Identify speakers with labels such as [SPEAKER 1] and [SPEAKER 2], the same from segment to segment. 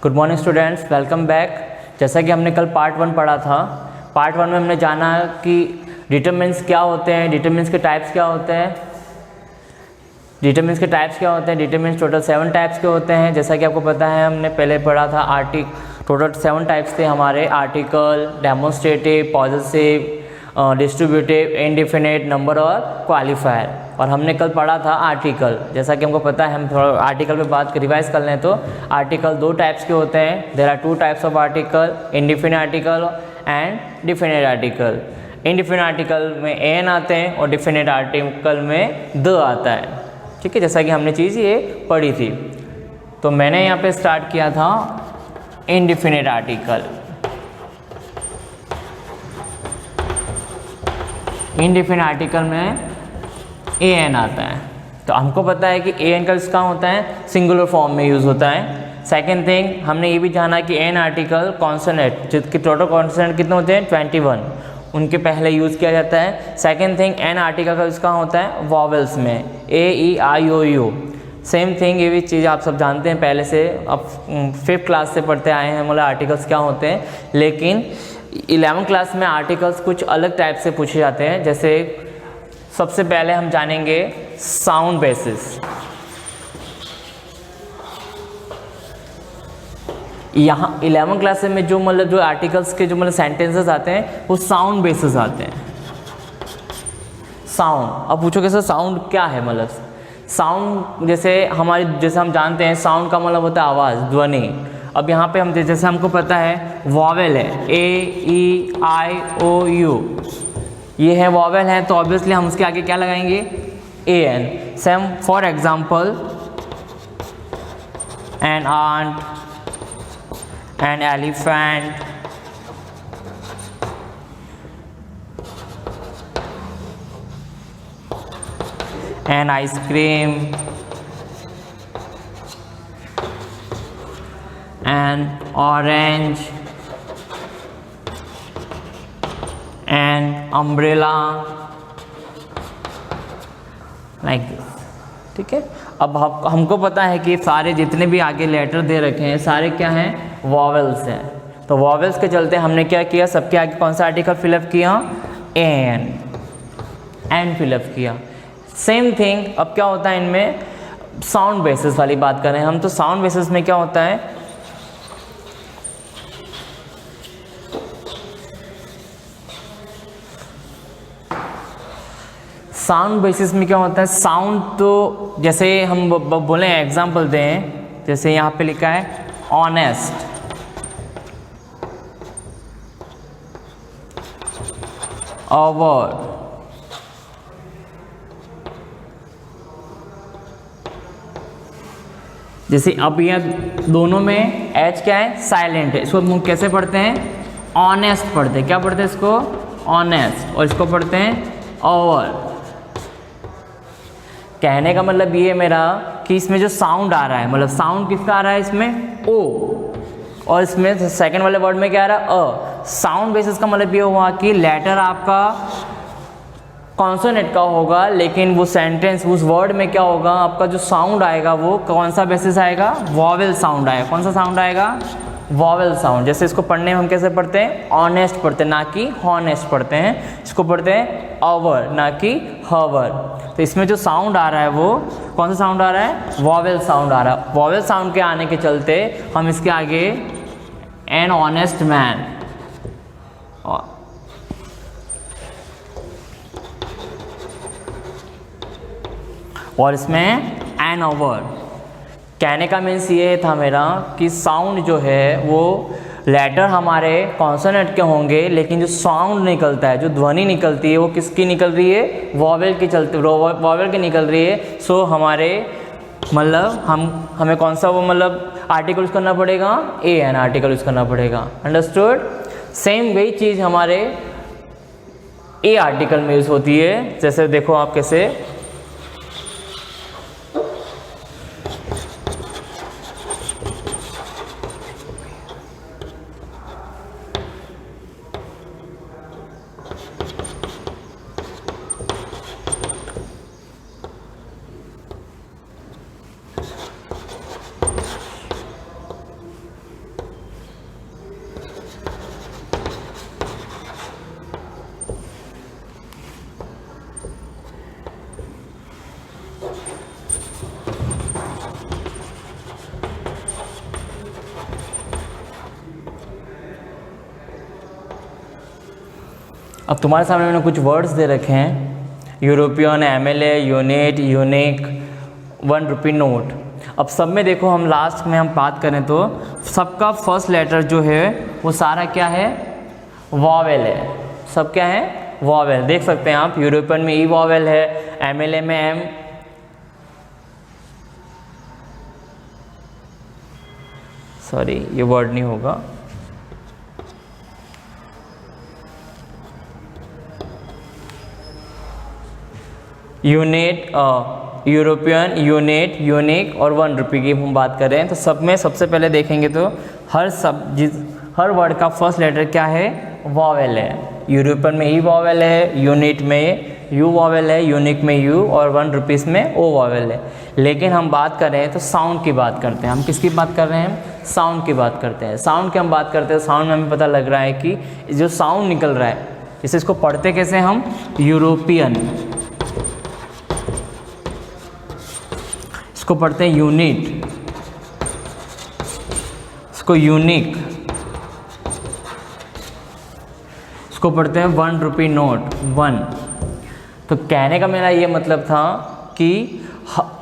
[SPEAKER 1] Good morning students, welcome back. जैसा कि हमने कल पार्ट 1 पढ़ा था, पार्ट 1 में हमने जाना कि डिटरमिनेंट्स क्या होते हैं, डिटरमिनेंट्स के टाइप्स क्या होते हैं, डिटरमिनेंट्स टोटल 7 टाइप्स के होते हैं। जैसा कि आपको पता है हमने पहले पढ़ा था टोटल 7 टाइप्स थे हमारे, article, demonstrative, possessive, distributive, indefinite, number और क्वालिफायर। और हमने कल पढ़ा था आर्टिकल। जैसा कि हमको पता है, हम थोड़ा आर्टिकल पे बात रिवाइज कर लें तो आर्टिकल 2 टाइप्स के होते हैं। There are 2 types of article, indefinite article and definite article. Indefinite article में एन आते हैं और डिफिनिट आर्टिकल में द आता है। ठीक है, जैसा कि हमने चीज़ ये पढ़ी थी। तो मैंने यहाँ पे स्टार्ट किया था इंडेफिनिट आर्टिकल। इंडेफिनिट आर्टिकल में ए एन आता है। तो हमको पता है कि ए एन का इसका होता है सिंगुलर फॉर्म में यूज़ होता है। सेकेंड थिंग, हमने ये भी जाना कि एन आर्टिकल कॉन्सोनेंट, जिसके टोटल कॉन्सोनेंट कितने होते हैं 21, उनके पहले यूज़ किया जाता है। सेकेंड थिंग, एन आर्टिकल का इसका होता है वॉवेल्स में, ए ई आई ओ यू। सेम थिंग, ये भी चीज़ आप सब जानते हैं पहले से, अब 5th क्लास से पढ़ते आए हैं मतलब आर्टिकल्स क्या होते हैं। लेकिन 11th क्लास में आर्टिकल्स कुछ अलग टाइप से पूछे जाते हैं। जैसे सबसे पहले हम जानेंगे साउंड बेसिस। यहाँ 11th क्लास में जो आर्टिकल्स के जो सेंटेंसेस आते हैं वो साउंड बेसिस आते हैं। साउंड, अब पूछोगे सर साउंड क्या है? मतलब साउंड जैसे हम जानते हैं साउंड का मतलब होता है आवाज़, ध्वनि। अब यहाँ पे हम जैसे हमको पता है वॉवेल है, ए ई आई ओ यू, ये है वॉवेल है, तो ऑब्वियसली हम उसके आगे क्या लगाएंगे? A an. Same for example, an ant, an elephant, an ice cream, an orange, an umbrella, like this. ठीक है, अब हमको पता है कि सारे जितने भी आगे लेटर दे रखे हैं सारे क्या हैं? वॉवेल्स हैं। तो वॉवेल्स के चलते हमने क्या किया, सबके आगे कौन सा आर्टिकल फिलअप किया? एन फिलअप किया। सेम थिंग, अब क्या होता है इनमें साउंड बेसिस वाली बात करें हम, तो साउंड बेसिस में क्या होता है? साउंड बेसिस में क्या होता है? साउंड तो जैसे हम बोले एग्जांपल दें, जैसे यहाँ पे लिखा है ऑनेस्ट, अवर, जैसे अब ये दोनों में एच क्या है? साइलेंट है। इसको हम कैसे पढ़ते हैं? ऑनेस्ट पढ़ते हैं। क्या पढ़ते हैं इसको? ऑनेस्ट। और इसको पढ़ते हैं ओवर। कहने का मतलब ये है मेरा कि इसमें जो साउंड आ रहा है, मतलब साउंड किसका आ रहा है इसमें? ओ। और इसमें सेकंड वाले वर्ड में क्या आ रहा है? अ। साउंड बेसिस का मतलब ये हुआ कि लेटर आपका कॉन्सोनेंट का होगा, लेकिन वो सेंटेंस उस वर्ड में क्या होगा? आपका जो साउंड आएगा वो कौन सा बेसिस आएगा? वॉवेल साउंड आएगा। कौन सा साउंड आएगा? Vowel sound. जैसे इसको पढ़ने में हम कैसे पढ़ते हैं? ऑनेस्ट पढ़ते हैं, ना कि हॉनेस्ट पढ़ते हैं। इसको पढ़ते हैं अवर, ना कि हवर। तो इसमें जो साउंड आ रहा है वो कौन सा साउंड आ रहा है? वॉवेल साउंड आ रहा है। वॉवेल साउंड के आने के चलते हम इसके आगे एन ऑनेस्ट मैन, और इसमें एन ओवर। कहने का मीन्स ये था मेरा कि साउंड जो है वो लेटर हमारे कॉन्सोनेंट के होंगे, लेकिन जो साउंड निकलता है, जो ध्वनि निकलती है वो किसकी निकल रही है? वॉवेल की चलते, वॉवेल की निकल रही है। सो हमारे हमें कौन सा वो आर्टिकल यूज़ करना पड़ेगा? ए एन आर्टिकल यूज़ करना पड़ेगा। अंडरस्टूड? सेम वही चीज़ हमारे ए आर्टिकल में यूज़ होती है। जैसे देखो आप कैसे, अब तुम्हारे सामने मैंने कुछ वर्ड्स दे रखे हैं, European, MLA, unit, unique, 1 rupee note. अब सब में देखो, हम लास्ट में हम बात करें तो सबका फर्स्ट लेटर जो है वो सारा क्या है, वॉवेल है। सब क्या है, वॉवेल। देख सकते हैं आप, यूरोपियन में ई वॉवेल है, MLA में एम, सॉरी ये वर्ड नहीं होगा, यूनिट, यूरोपियन, यूनिट, यूनिक और 1 रुपी की हम बात कर रहे हैं। तो सब में सबसे पहले देखेंगे तो हर वर्ड का फर्स्ट लेटर क्या है, वॉवेल है। यूरोपियन में ई वॉवेल है, यूनिट में यू वॉवेल है, यूनिक में यू और 1 रुपीस में ओ वॉवेल है। लेकिन हम बात कर रहे हैं तो साउंड की बात करते हैं। हम किसकी बात कर रहे हैं, साउंड की बात करते हैं। साउंड की हम बात करते हैं, साउंड में हमें पता लग रहा है कि जो साउंड निकल रहा है, जैसे इसको पढ़ते कैसे हम, यूरोपियन, इसको पढ़ते हैं यूनिट, इसको यूनिक, इसको पढ़ते हैं 1 रुपी नोट, 1। तो कहने का मेरा ये मतलब था कि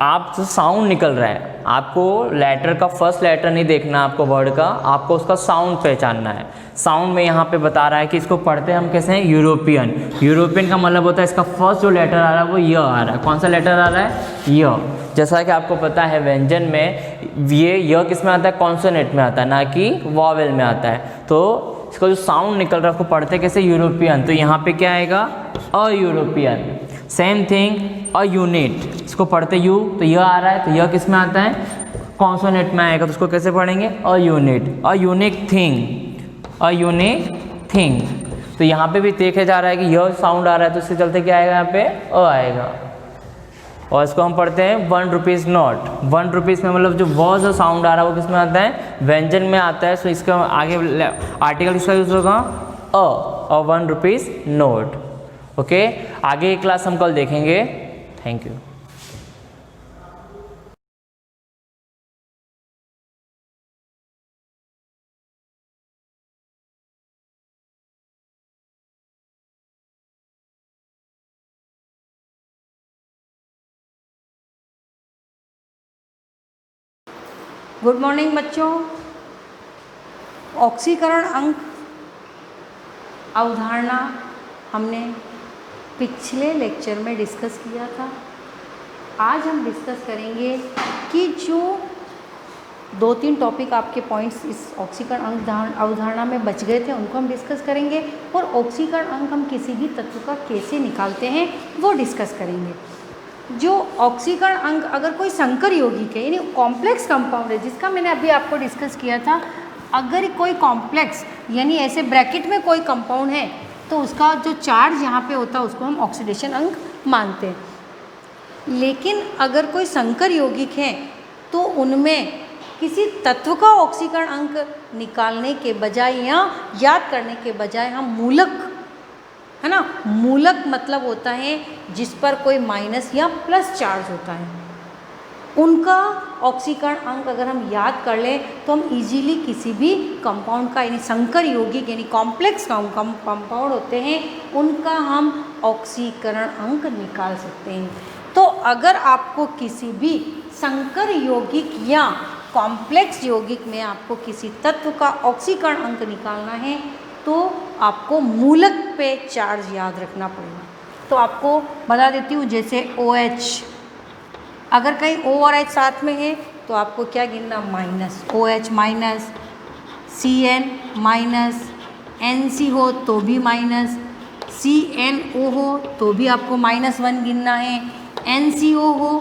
[SPEAKER 1] आप जो साउंड निकल रहा है, आपको लेटर का फर्स्ट लेटर नहीं देखना, आपको वर्ड का, आपको उसका साउंड पहचानना है। साउंड में यहाँ पे बता रहा है कि इसको पढ़ते हैं हम कैसे हैं, यूरोपियन। यूरोपियन का मतलब होता है इसका फर्स्ट जो लेटर आ रहा है वो य आ रहा है। कौन सा लेटर आ रहा है, य। जैसा कि आपको पता है व्यंजन में ये य किस में आता है, कॉन्सोनेंट में आता है, ना कि वॉवेल में आता है। तो इसका जो साउंड निकल रहा है उसको पढ़ते कैसे, यूरोपियन। तो यहाँ पे क्या आएगा, a European. Same thing, a unit, इसको पढ़ते यू, तो यह आ रहा है, तो यह किस में आता है, कॉन्सोनेंट में आएगा। तो उसको कैसे पढ़ेंगे, a unit, a unique thing, a unique thing. तो यहाँ पे भी देखे जा रहा है कि यह साउंड आ रहा है, तो इससे चलते क्या आएगा, यहाँ पे अ आएगा। और इसको हम पढ़ते हैं 1 रुपीज़ नोट। 1 रुपीज़ में मतलब जो वॉ जो साउंड आ रहा है वो किस में आता है, व्यंजन में आता है। सो इसका आगे आर्टिकल इसका यूज होगा अ, और 1 रुपीज़ नोट। ओके, आगे की क्लास हम कल देखेंगे। Thank you.
[SPEAKER 2] गुड मॉर्निंग बच्चों। ऑक्सीकरण अंक अवधारणा हमने पिछले लेक्चर में डिस्कस किया था। आज हम डिस्कस करेंगे कि जो 2-3 टॉपिक आपके पॉइंट्स इस ऑक्सीकरण अंक अवधारणा में बच गए थे उनको हम डिस्कस करेंगे, और ऑक्सीकरण अंक हम किसी भी तत्व का कैसे निकालते हैं वो डिस्कस करेंगे। जो ऑक्सीकरण अंक अगर कोई संकर यौगिक है, यानी कॉम्प्लेक्स कंपाउंड है, जिसका मैंने अभी आपको डिस्कस किया था, अगर कोई कॉम्प्लेक्स यानी ऐसे ब्रैकेट में कोई कंपाउंड है तो उसका जो चार्ज यहाँ पे होता है उसको हम ऑक्सीडेशन अंक मानते हैं। लेकिन अगर कोई संकर यौगिक है तो उनमें किसी तत्व का ऑक्सीकरण अंक निकालने के बजाय या याद करने के बजाय हम मूलक, है ना, मूलक मतलब होता है जिस पर कोई माइनस या प्लस चार्ज होता है, उनका ऑक्सीकरण अंक अगर हम याद कर लें तो हम इजीली किसी भी कंपाउंड का, यानी संकर यौगिक यानी कॉम्प्लेक्स कंपाउंड होते हैं, उनका हम ऑक्सीकरण अंक निकाल सकते हैं। तो अगर आपको किसी भी संकर यौगिक या कॉम्प्लेक्स यौगिक में आपको किसी तत्व का ऑक्सीकरण अंक निकालना है तो आपको मूलक पे चार्ज याद रखना पड़ेगा। तो आपको बता देती हूँ, जैसे OH, अगर कहीं O और H साथ में है तो आपको क्या गिनना, minus, OH minus, CN minus, NC हो तो भी माइनस, CNO हो तो भी आपको -1 गिनना है, NCO हो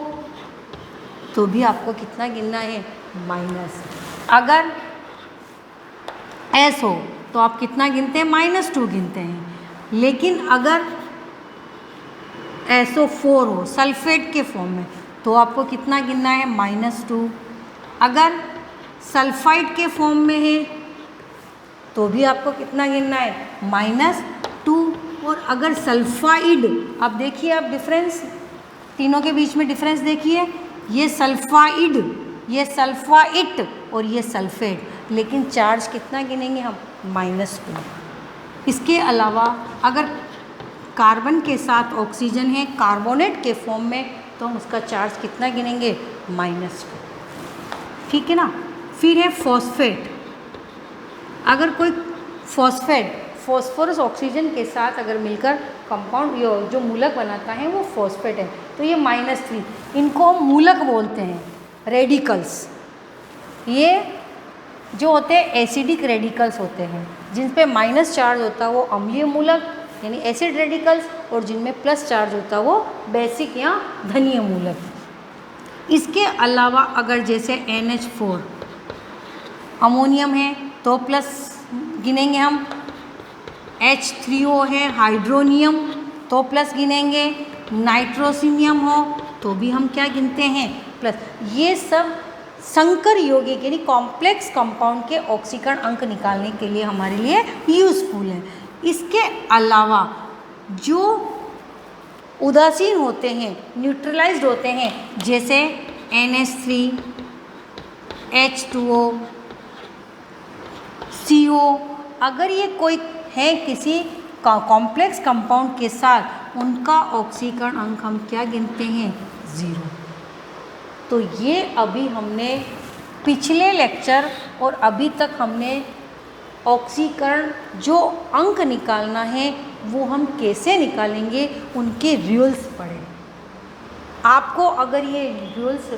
[SPEAKER 2] तो भी आपको कितना गिनना है, माइनस। अगर S हो तो आप कितना गिनते हैं, -2 गिनते हैं। लेकिन अगर SO4 हो सल्फेट के फॉर्म में तो आपको कितना गिनना है, -2। अगर सल्फाइड के फॉर्म में है तो भी आपको कितना गिनना है, -2। और अगर सल्फाइड, अब देखिए आप डिफरेंस, तीनों के बीच में डिफरेंस देखिए, ये सल्फाइड, ये सल्फाइट और ये सल्फेट, लेकिन चार्ज कितना गिनेंगे हम, -2। इसके अलावा अगर कार्बन के साथ ऑक्सीजन है कार्बोनेट के फॉर्म में, तो हम उसका चार्ज कितना गिनेंगे, -2। ठीक है ना। फिर है फॉस्फेट। अगर कोई फॉस्फोरस ऑक्सीजन के साथ अगर मिलकर कंपाउंड जो मूलक बनाता है वो फॉस्फेट है, तो ये -3। इनको हम मूलक बोलते हैं, रेडिकल्स। ये जो होते हैं एसिडिक रेडिकल्स होते हैं, जिन पे माइनस चार्ज होता है वो अम्लीय मूलक यानी एसिड रेडिकल्स, और जिनमें प्लस चार्ज होता है वो बेसिक या धनीय मूलक। इसके अलावा अगर जैसे NH4 अमोनियम है तो प्लस गिनेंगे हम, H3O है हाइड्रोनियम तो प्लस गिनेंगे, नाइट्रोसिनियम हो तो भी हम क्या गिनते हैं, प्लस। ये सब संकर यौगिक यानी कॉम्प्लेक्स कंपाउंड के ऑक्सीकरण अंक निकालने के लिए हमारे लिए यूजफुल है। इसके अलावा जो उदासीन होते हैं, न्यूट्रलाइज्ड होते हैं, जैसे NH3, H2O, CO, अगर ये कोई है किसी कॉम्प्लेक्स कंपाउंड के साथ, उनका ऑक्सीकरण अंक हम क्या गिनते हैं, 0। तो ये अभी हमने पिछले लेक्चर और अभी तक हमने ऑक्सीकरण जो अंक निकालना है वो हम कैसे निकालेंगे उनके रूल्स पढ़े। आपको अगर ये रूल्स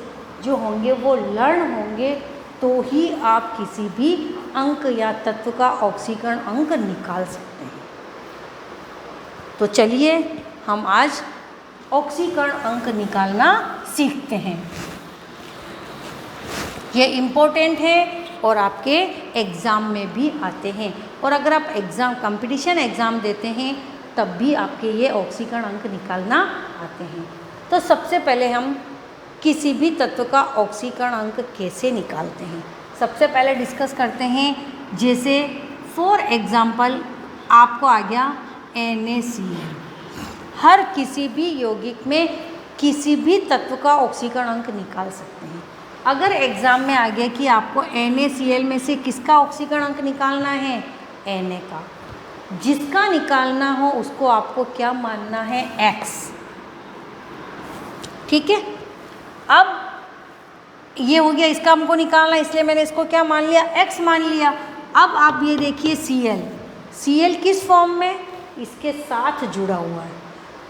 [SPEAKER 2] जो होंगे वो लर्न होंगे तो ही आप किसी भी अंक या तत्व का ऑक्सीकरण अंक निकाल सकते हैं। तो चलिए हम आज ऑक्सीकरण अंक निकालना सीखते हैं। ये इम्पोर्टेंट है और आपके एग्ज़ाम में भी आते हैं, और अगर आप कंपटीशन एग्ज़ाम देते हैं तब भी आपके ये ऑक्सीकरण अंक निकालना आते हैं। तो सबसे पहले हम किसी भी तत्व का ऑक्सीकरण अंक कैसे निकालते हैं, सबसे पहले डिस्कस करते हैं। जैसे फॉर एग्ज़ाम्पल आपको आ गया NaCl। हर किसी भी यौगिक में किसी भी तत्व का ऑक्सीकरण अंक निकाल सकते हैं। अगर एग्ज़ाम में आ गया कि आपको NaCl में से किसका ऑक्सीकरण अंक निकालना है, Na का, जिसका निकालना हो उसको आपको क्या मानना है, X। ठीक है। अब ये हो गया, इसका हमको निकालना, इसलिए मैंने इसको क्या मान लिया, X मान लिया। अब आप ये देखिए Cl किस फॉर्म में, इसके साथ जुड़ा हुआ है,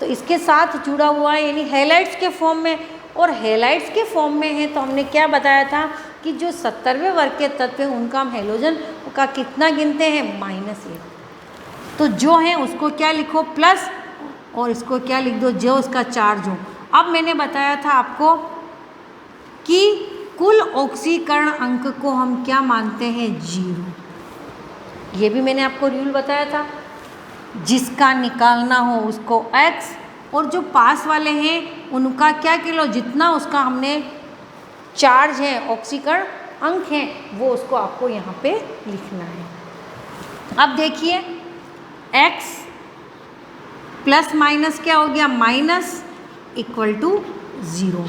[SPEAKER 2] तो इसके साथ जुड़ा हुआ है यानी हैलाइड्स के फॉर्म में, और हैलाइड्स के फॉर्म में है तो हमने क्या बताया था कि जो 70वें वर्ग के तत्व हैं उनका हम हैलोजन का कितना गिनते हैं, -1। तो जो है उसको क्या लिखो, प्लस, और इसको क्या लिख दो, जो उसका चार्ज हो। अब मैंने बताया था आपको कि कुल ऑक्सीकरण अंक को हम क्या मानते हैं, 0। ये भी मैंने आपको रूल बताया था, जिसका निकालना हो उसको X, और जो पास वाले हैं उनका क्या किलो, जितना उसका हमने चार्ज है, ऑक्सीकरण अंक है, वो उसको आपको यहाँ पे लिखना है। अब देखिए X प्लस माइनस क्या हो गया, minus equal to 0।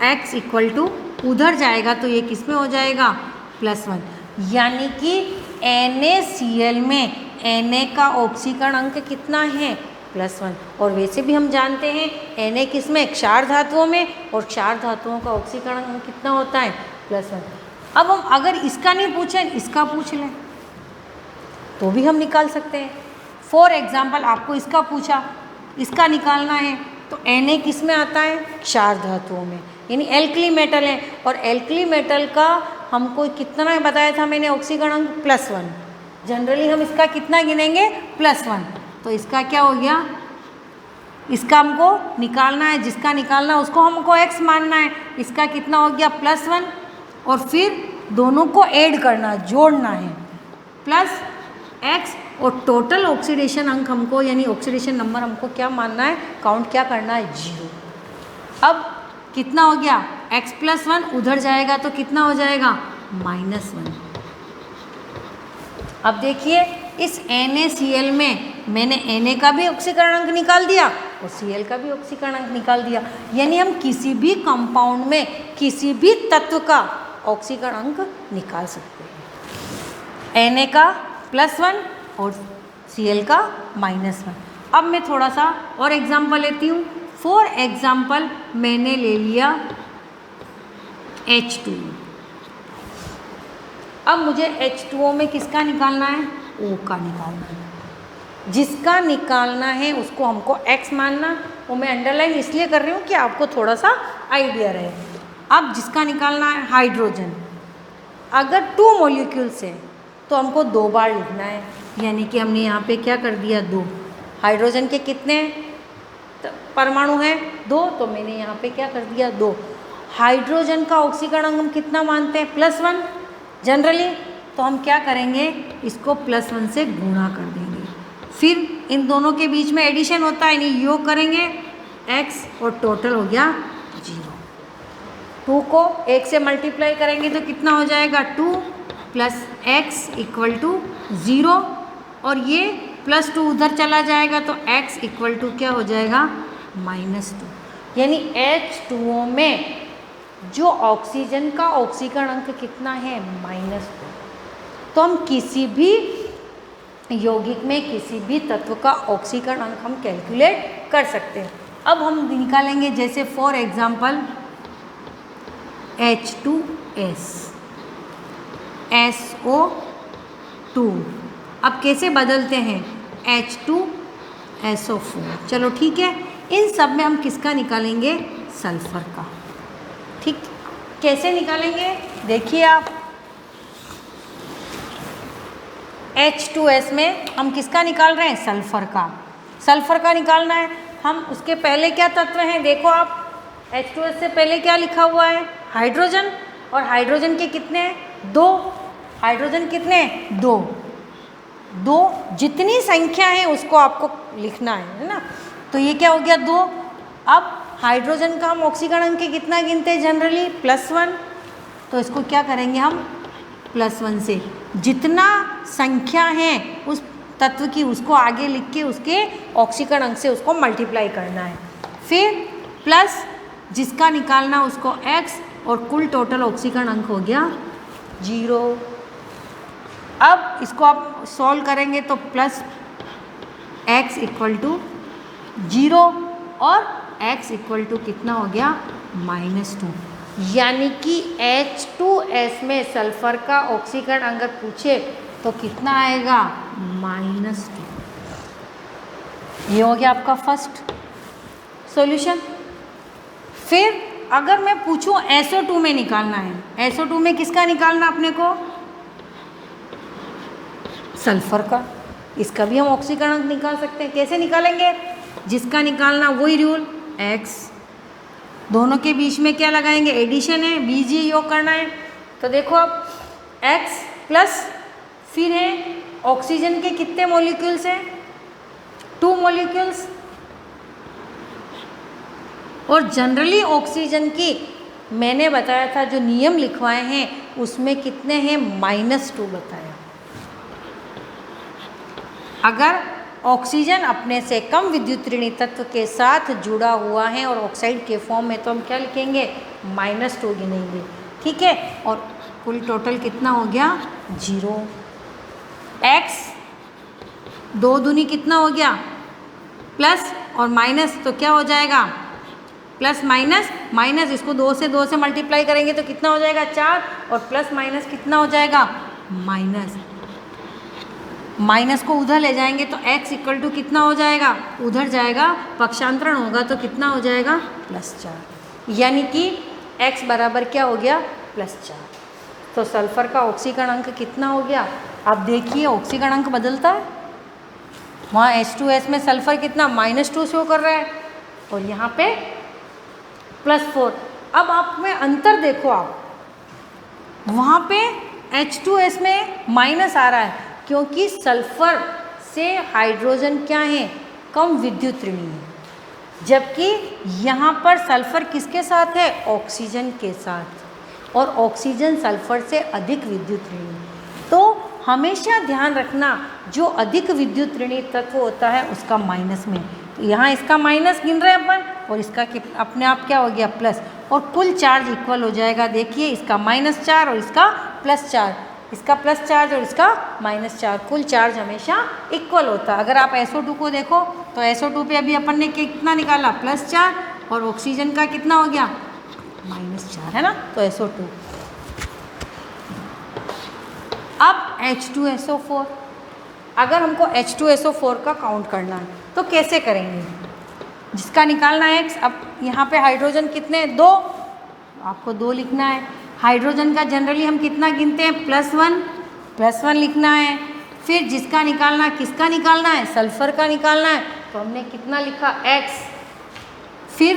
[SPEAKER 2] X equal to उधर जाएगा तो ये किस में हो जाएगा, +1। यानी कि NaCl में Na का ऑक्सीकरण अंक कितना है, +1। और वैसे भी हम जानते हैं Na किस में, क्षार धातुओं में, और क्षार धातुओं का ऑक्सीकरण अंक कितना होता है, +1। अब हम अगर इसका नहीं पूछें, इसका पूछ लें तो भी हम निकाल सकते हैं। फॉर एग्जाम्पल आपको इसका पूछा, इसका निकालना है, तो Na किस में आता है, क्षार धातुओं में, यानी एल्कली मेटल है, और एल्कली मेटल का हमको कितना बताया था मैंने, ऑक्सीकरण अंक +1। जनरली हम इसका कितना गिनेंगे, +1। तो इसका क्या हो गया, इसका हमको निकालना है, जिसका निकालना उसको हमको X मानना है, इसका कितना हो गया, +1, और फिर दोनों को ऐड करना, जोड़ना है, +X, और टोटल ऑक्सीडेशन अंक हमको यानी ऑक्सीडेशन नंबर हमको क्या मानना है, काउंट क्या करना है, 0। अब कितना हो गया, X + 1 उधर जाएगा तो कितना हो जाएगा, -1। अब देखिए इस NaCl में मैंने Na का भी ऑक्सीकरण अंक निकाल दिया और Cl का भी ऑक्सीकरण अंक निकाल दिया, यानी हम किसी भी कंपाउंड में किसी भी तत्व का ऑक्सीकरण अंक निकाल सकते हैं। Na का +1 और Cl का -1। अब मैं थोड़ा सा और एग्जाम्पल लेती हूँ। फॉर एग्जाम्पल मैंने ले लिया H2। अब मुझे H2O में किसका निकालना है? O का निकालना है। जिसका निकालना है उसको हमको X मानना, वो मैं अंडरलाइन इसलिए कर रही हूँ कि आपको थोड़ा सा आइडिया रहे। अब जिसका निकालना है हाइड्रोजन, अगर 2 मॉलिक्यूल्स है तो हमको 2 बार लिखना है, यानी कि हमने यहाँ पे क्या कर दिया 2। हाइड्रोजन के कितने परमाणु हैं? 2, तो मैंने यहाँ पे क्या कर दिया 2। हाइड्रोजन का ऑक्सीकरण अंक हम कितना मानते हैं? +1 जनरली, तो हम क्या करेंगे इसको +1 से गुणा कर देंगे। फिर इन दोनों के बीच में एडिशन होता है, यानी योग करेंगे x और टोटल हो गया 0। 2 को 1 से मल्टीप्लाई करेंगे तो कितना हो जाएगा 2 + x = 0, और ये +2 उधर चला जाएगा तो x = क्या हो जाएगा -2। यानी H2O में जो ऑक्सीजन का ऑक्सीकरण अंक कितना है? -2। तो हम किसी भी यौगिक में किसी भी तत्व का ऑक्सीकरण अंक हम कैलकुलेट कर सकते हैं। अब हम निकालेंगे, जैसे फॉर एग्जांपल H2S SO2। अब कैसे बदलते हैं? H2SO4। चलो ठीक है, इन सब में हम किसका निकालेंगे? सल्फर का। ठीक, कैसे निकालेंगे देखिए आप। H2S में हम किसका निकाल रहे हैं? सल्फर का। सल्फर का निकालना है। हम उसके पहले क्या तत्व हैं देखो आप। H2S से पहले क्या लिखा हुआ है? हाइड्रोजन। और हाइड्रोजन के कितने हैं? 2। हाइड्रोजन कितने हैं? 2। 2 जितनी संख्या है उसको आपको लिखना है ना। तो ये क्या हो गया 2। अब हाइड्रोजन का हम ऑक्सीकरण अंक कितना गिनते हैं जनरली? +1। तो इसको क्या करेंगे हम? +1 से जितना संख्या है उस तत्व की उसको आगे लिख के उसके ऑक्सीकरण अंक से उसको मल्टीप्लाई करना है। फिर प्लस जिसका निकालना उसको x, और कुल टोटल ऑक्सीकरण अंक हो गया 0। अब इसको आप सॉल्व करेंगे तो +x = 0 और x = कितना हो गया? -2। यानी कि H2S में सल्फर का ऑक्सीकरण अगर पूछे तो कितना आएगा? -2। ये हो गया आपका फर्स्ट सॉल्यूशन। फिर अगर मैं पूछूं SO2 में निकालना है, SO2 में किसका निकालना अपने को? सल्फर का। इसका भी हम ऑक्सीकरण अंक निकाल सकते हैं। कैसे निकालेंगे? जिसका निकालना वही रूल x, दोनों के बीच में क्या लगाएंगे? एडिशन है, बीजीय योग करना है। तो देखो अब x प्लस फिर है ऑक्सीजन के कितने मॉलिक्यूल्स हैं? 2 मॉलिक्यूल्स। और जनरली ऑक्सीजन की मैंने बताया था जो नियम लिखवाए हैं उसमें कितने हैं? -2 बताया। अगर ऑक्सीजन अपने से कम विद्युत ऋणी तत्व के साथ जुड़ा हुआ है और ऑक्साइड के फॉर्म में, तो हम क्या लिखेंगे? -2 गिनेंगे। ठीक है, और कुल टोटल कितना हो गया? 0। x 2 दूनी कितना हो गया? प्लस और माइनस, तो क्या हो जाएगा? प्लस माइनस माइनस, इसको 2 से मल्टीप्लाई करेंगे तो कितना हो जाएगा? 4, और प्लस माइनस कितना हो जाएगा? माइनस। माइनस को उधर ले जाएंगे तो x = कितना हो जाएगा? उधर जाएगा, पक्षांतरण होगा तो कितना हो जाएगा? +4। यानी कि x बराबर क्या हो गया? +4। तो सल्फर का ऑक्सीकरण अंक कितना हो गया? आप देखिए ऑक्सीकरण अंक बदलता है। वहाँ H2S में सल्फर कितना? -2 शो कर रहा है, और यहाँ पे +4। अब आप में अंतर देखो, आप वहाँ पे H2S में माइनस आ रहा है क्योंकि सल्फर से हाइड्रोजन क्या है? कम विद्युत ऋणी है, जबकि यहाँ पर सल्फर किसके साथ है? ऑक्सीजन के साथ, और ऑक्सीजन सल्फर से अधिक विद्युत ऋणी। तो हमेशा ध्यान रखना जो अधिक विद्युत ऋणी तत्व होता है उसका माइनस में। तो यहाँ इसका माइनस गिन रहे हैं अपन, और इसका अपने आप क्या हो गया? प्लस, और कुल चार्ज इक्वल हो जाएगा। देखिए इसका -4 और इसका +4, इसका प्लस चार्ज और इसका माइनस चार्ज, कुल चार्ज हमेशा इक्वल होता है। अगर आप SO2 को देखो तो SO2 पे अभी अपन ने कितना निकाला, प्लस चार्ज, और ऑक्सीजन का कितना हो गया, माइनस चार्ज, है ना, तो SO2। अब H2SO4, अगर हमको H2SO4 का काउंट करना है तो कैसे करेंगे, जिसका निकालना है X। अब यहाँ पे हाइड्रोजन कितने हैं, 2, आपको 2 लिखना है। हाइड्रोजन का जनरली हम कितना गिनते हैं, +1 लिखना है। फिर जिसका निकालना, किसका निकालना है, सल्फर का निकालना है, तो हमने कितना लिखा, X। फिर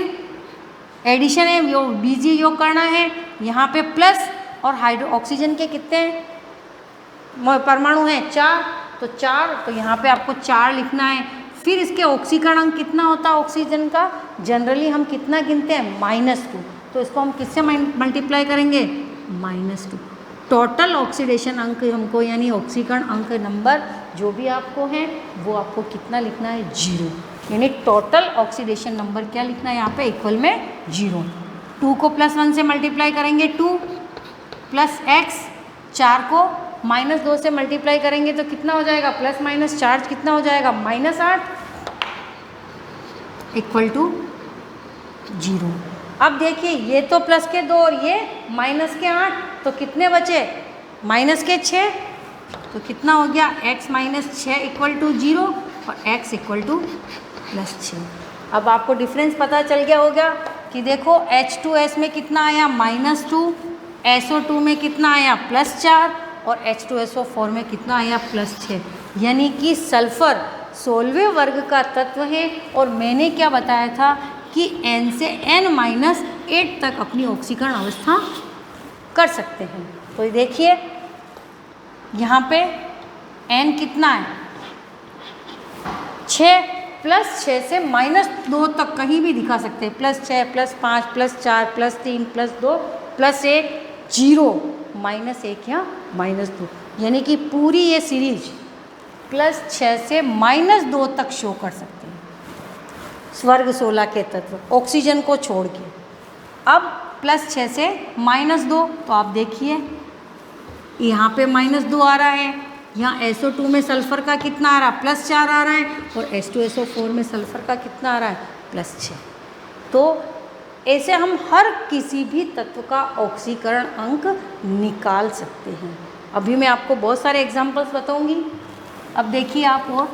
[SPEAKER 2] एडिशन है, बीजी योग करना है, यहाँ पे प्लस, और ऑक्सीजन के कितने परमाणु हैं, 4, तो 4, तो यहाँ पे आपको 4 लिखना है। फिर इसके ऑक्सीकरण अंक कितना होता है ऑक्सीजन का, जनरली हम कितना गिनते हैं, -2, तो इसको हम किससे मल्टीप्लाई करेंगे, -2। टोटल ऑक्सीडेशन अंक हमको, यानी ऑक्सीकरण अंक नंबर जो भी आपको है वो आपको कितना लिखना है, 0, यानी टोटल ऑक्सीडेशन नंबर क्या लिखना है यहाँ पे, इक्वल में 0। 2 को +1 से मल्टीप्लाई करेंगे 2 + x, 4 को -2 से मल्टीप्लाई करेंगे तो कितना हो जाएगा, प्लस माइनस चार्ज कितना हो जाएगा, -8 = 0। अब देखिए ये तो प्लस के 2 और ये माइनस के 8, तो कितने बचे, माइनस के 6, तो कितना हो गया, x - 6 = 0 और x = +6। अब आपको डिफरेंस पता चल गया होगा कि देखो H2S में कितना आया, -2, SO2 में कितना आया, +4, और H2SO4 में कितना आया, +6, यानी कि सल्फर 16वें वर्ग का तत्व है। और मैंने क्या बताया था कि N से N-8 तक अपनी ऑक्सीकरण अवस्था कर सकते हैं। तो ये देखिए यहाँ पे N कितना है, 6, +6 से -2 तक कहीं भी दिखा सकते हैं, +6, +5, +4, +3, +2, +1, 0, -1 या -2, यानी कि पूरी ये सीरीज +6 से -2 तक शो कर सकते हैं स्वर्ग 16 के तत्व ऑक्सीजन को छोड़ के। अब +6 से -2, तो आप देखिए यहाँ पे -2 आ रहा है, यहाँ SO2 में सल्फर का कितना आ रहा है, +4 आ रहा है, और H2SO4 में सल्फर का कितना आ रहा है, +6। तो ऐसे हम हर किसी भी तत्व का ऑक्सीकरण अंक निकाल सकते हैं। अभी मैं आपको बहुत सारे एग्जांपल्स बताऊंगी। अब देखिए आप, और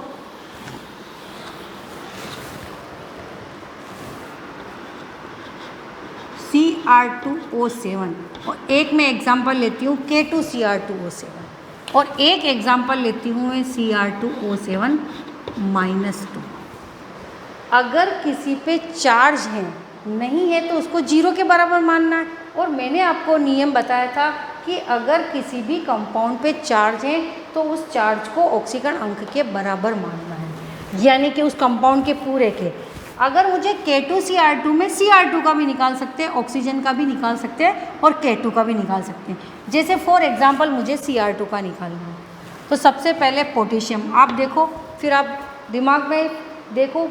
[SPEAKER 2] Cr2O7, और एक मैं एग्जांपल लेती हूँ K2Cr2O7, और एक एग्जांपल लेती हूँ मैं Cr2O7 -2। अगर किसी पे चार्ज है, नहीं है तो उसको 0 के बराबर मानना है। और मैंने आपको नियम बताया था कि अगर किसी भी कंपाउंड पे चार्ज है तो उस चार्ज को ऑक्सीकरण अंक के बराबर मानना है, यानी कि उस कंपाउंड के पूरे के। अगर मुझे K2Cr2 में Cr2 का भी निकाल सकते हैं, ऑक्सीजन का भी निकाल सकते हैं, और K2 का भी निकाल सकते हैं। जैसे फॉर एग्जांपल मुझे Cr2 का निकालना है, तो सबसे पहले पोटेशियम आप देखो, फिर आप दिमाग में देखो,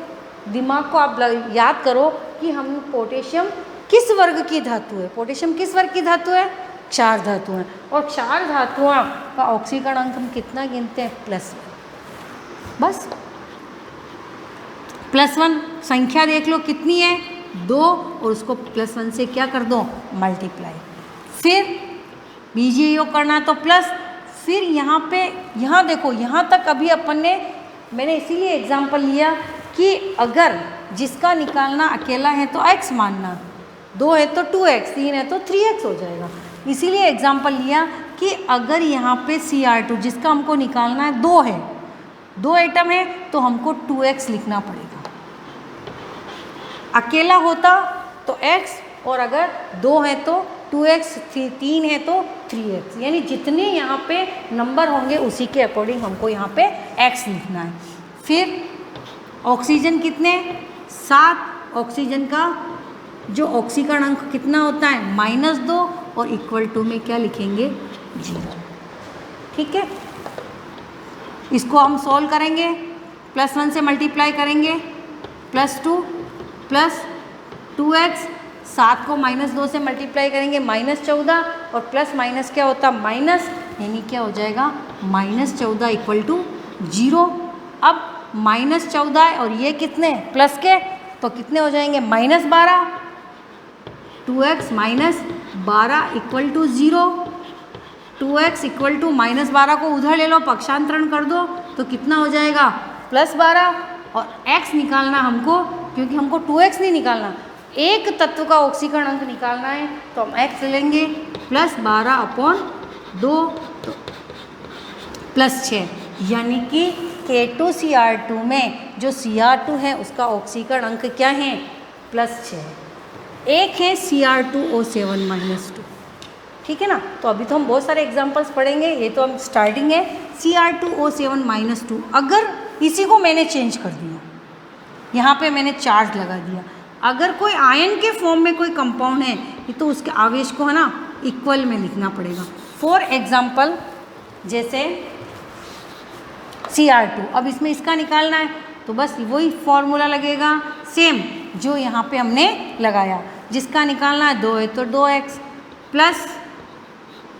[SPEAKER 2] दिमाग को आप याद करो कि हम पोटेशियम किस वर्ग की धातु है, पोटेशियम किस वर्ग की धातु है, क्षार धातु है, और क्षार धातुओं का ऑक्सीकरण अंक हम कितना गिनते हैं, +1। बस +1 संख्या देख लो कितनी है, 2, और उसको +1 से क्या कर दो, मल्टीप्लाई। फिर बीजीय योग करना तो प्लस, फिर यहाँ पे, यहाँ देखो, यहाँ तक अभी अपन ने, मैंने इसीलिए एग्जाम्पल लिया कि अगर जिसका निकालना अकेला है तो x मानना, 2 है तो 2x, 3 है तो 3x हो जाएगा। इसीलिए एग्जाम्पल लिया कि अगर यहाँ पे Cr2 जिसका हमको निकालना है 2 है, 2 एटम है, तो हमको 2x लिखना पड़ेगा। अकेला होता तो x, और अगर 2 है तो 2x, 3 है तो 3x, यानी जितने यहाँ पे नंबर होंगे उसी के अकॉर्डिंग हमको यहाँ पे x लिखना है। फिर ऑक्सीजन कितने, 7, ऑक्सीजन का जो ऑक्सीकरण अंक कितना होता है, -2, और = में क्या लिखेंगे, 0। ठीक है, इसको हम सॉल्व करेंगे, +1 से मल्टीप्लाई करेंगे, +2 + 2x, 7 को -2 से मल्टीप्लाई करेंगे, -14, और प्लस माइनस क्या होता, माइनस, यानी क्या हो जाएगा -14 इक्वल टू 0। अब -14 और ये कितने प्लस के, तो कितने हो जाएंगे -12। 2x -12 equal to 0। 2x equal to -12 को उधर ले लो, पक्षांतरण कर दो तो कितना हो जाएगा +12। और x निकालना हमको, क्योंकि हमको 2x नहीं निकालना, एक तत्व का ऑक्सीकरण अंक निकालना है, तो हम x लेंगे +12/2 तो +6, यानी कि K2Cr2 में जो Cr2 है उसका ऑक्सीकरण अंक क्या है +6। एक है Cr2O7-2, ठीक है ना। तो अभी तो हम बहुत सारे एग्जांपल्स पढ़ेंगे, ये तो हम स्टार्टिंग है। Cr2O7-2, अगर इसी को मैंने चेंज कर दिया, यहाँ पे मैंने चार्ज लगा दिया, अगर कोई आयन के फॉर्म में कोई कंपाउंड है तो उसके आवेश को है ना इक्वल में लिखना पड़ेगा। फॉर एग्जाम्पल जैसे Cr2, अब इसमें इसका निकालना है तो बस वही फॉर्मूला लगेगा सेम जो यहाँ पे हमने लगाया। जिसका निकालना है 2 है तो 2x प्लस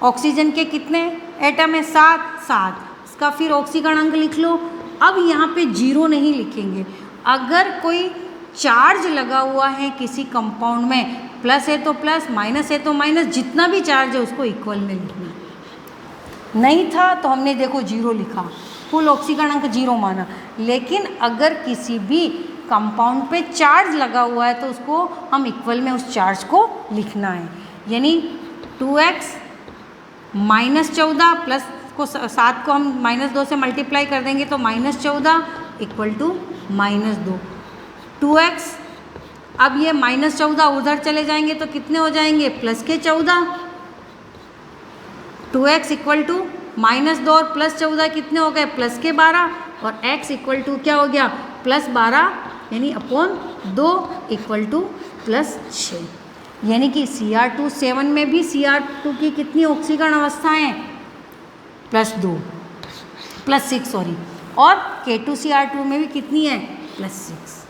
[SPEAKER 2] ऑक्सीजन के कितने एटम है 7, इसका फिर ऑक्सीकरण अंक लिख लो। अब यहाँ पे 0 नहीं लिखेंगे, अगर कोई चार्ज लगा हुआ है किसी कंपाउंड में, प्लस है तो प्लस, माइनस है तो माइनस, जितना भी चार्ज है उसको इक्वल में लिखना। नहीं था तो हमने देखो 0 लिखा, फुल ऑक्सीकरण अंक 0 माना। लेकिन अगर किसी भी कंपाउंड पे चार्ज लगा हुआ है तो उसको हम इक्वल में उस चार्ज को लिखना है, यानी 2x -14 प्लस को 7 को हम -2 से मल्टीप्लाई कर देंगे तो -14 इक्वल टू -2। 2x, अब ये -14 उधर चले जाएंगे तो कितने हो जाएंगे प्लस के 14। 2x इक्वल टू -2 और +14 कितने हो गए प्लस के 12, और x इक्वल टू क्या हो गया +12 यानी अपॉन 2 इक्वल टू +6। यानी कि Cr2 में भी Cr2 की कितनी ऑक्सीकरण अवस्थाएं +6 सॉरी, और K2Cr2 में भी कितनी है +6।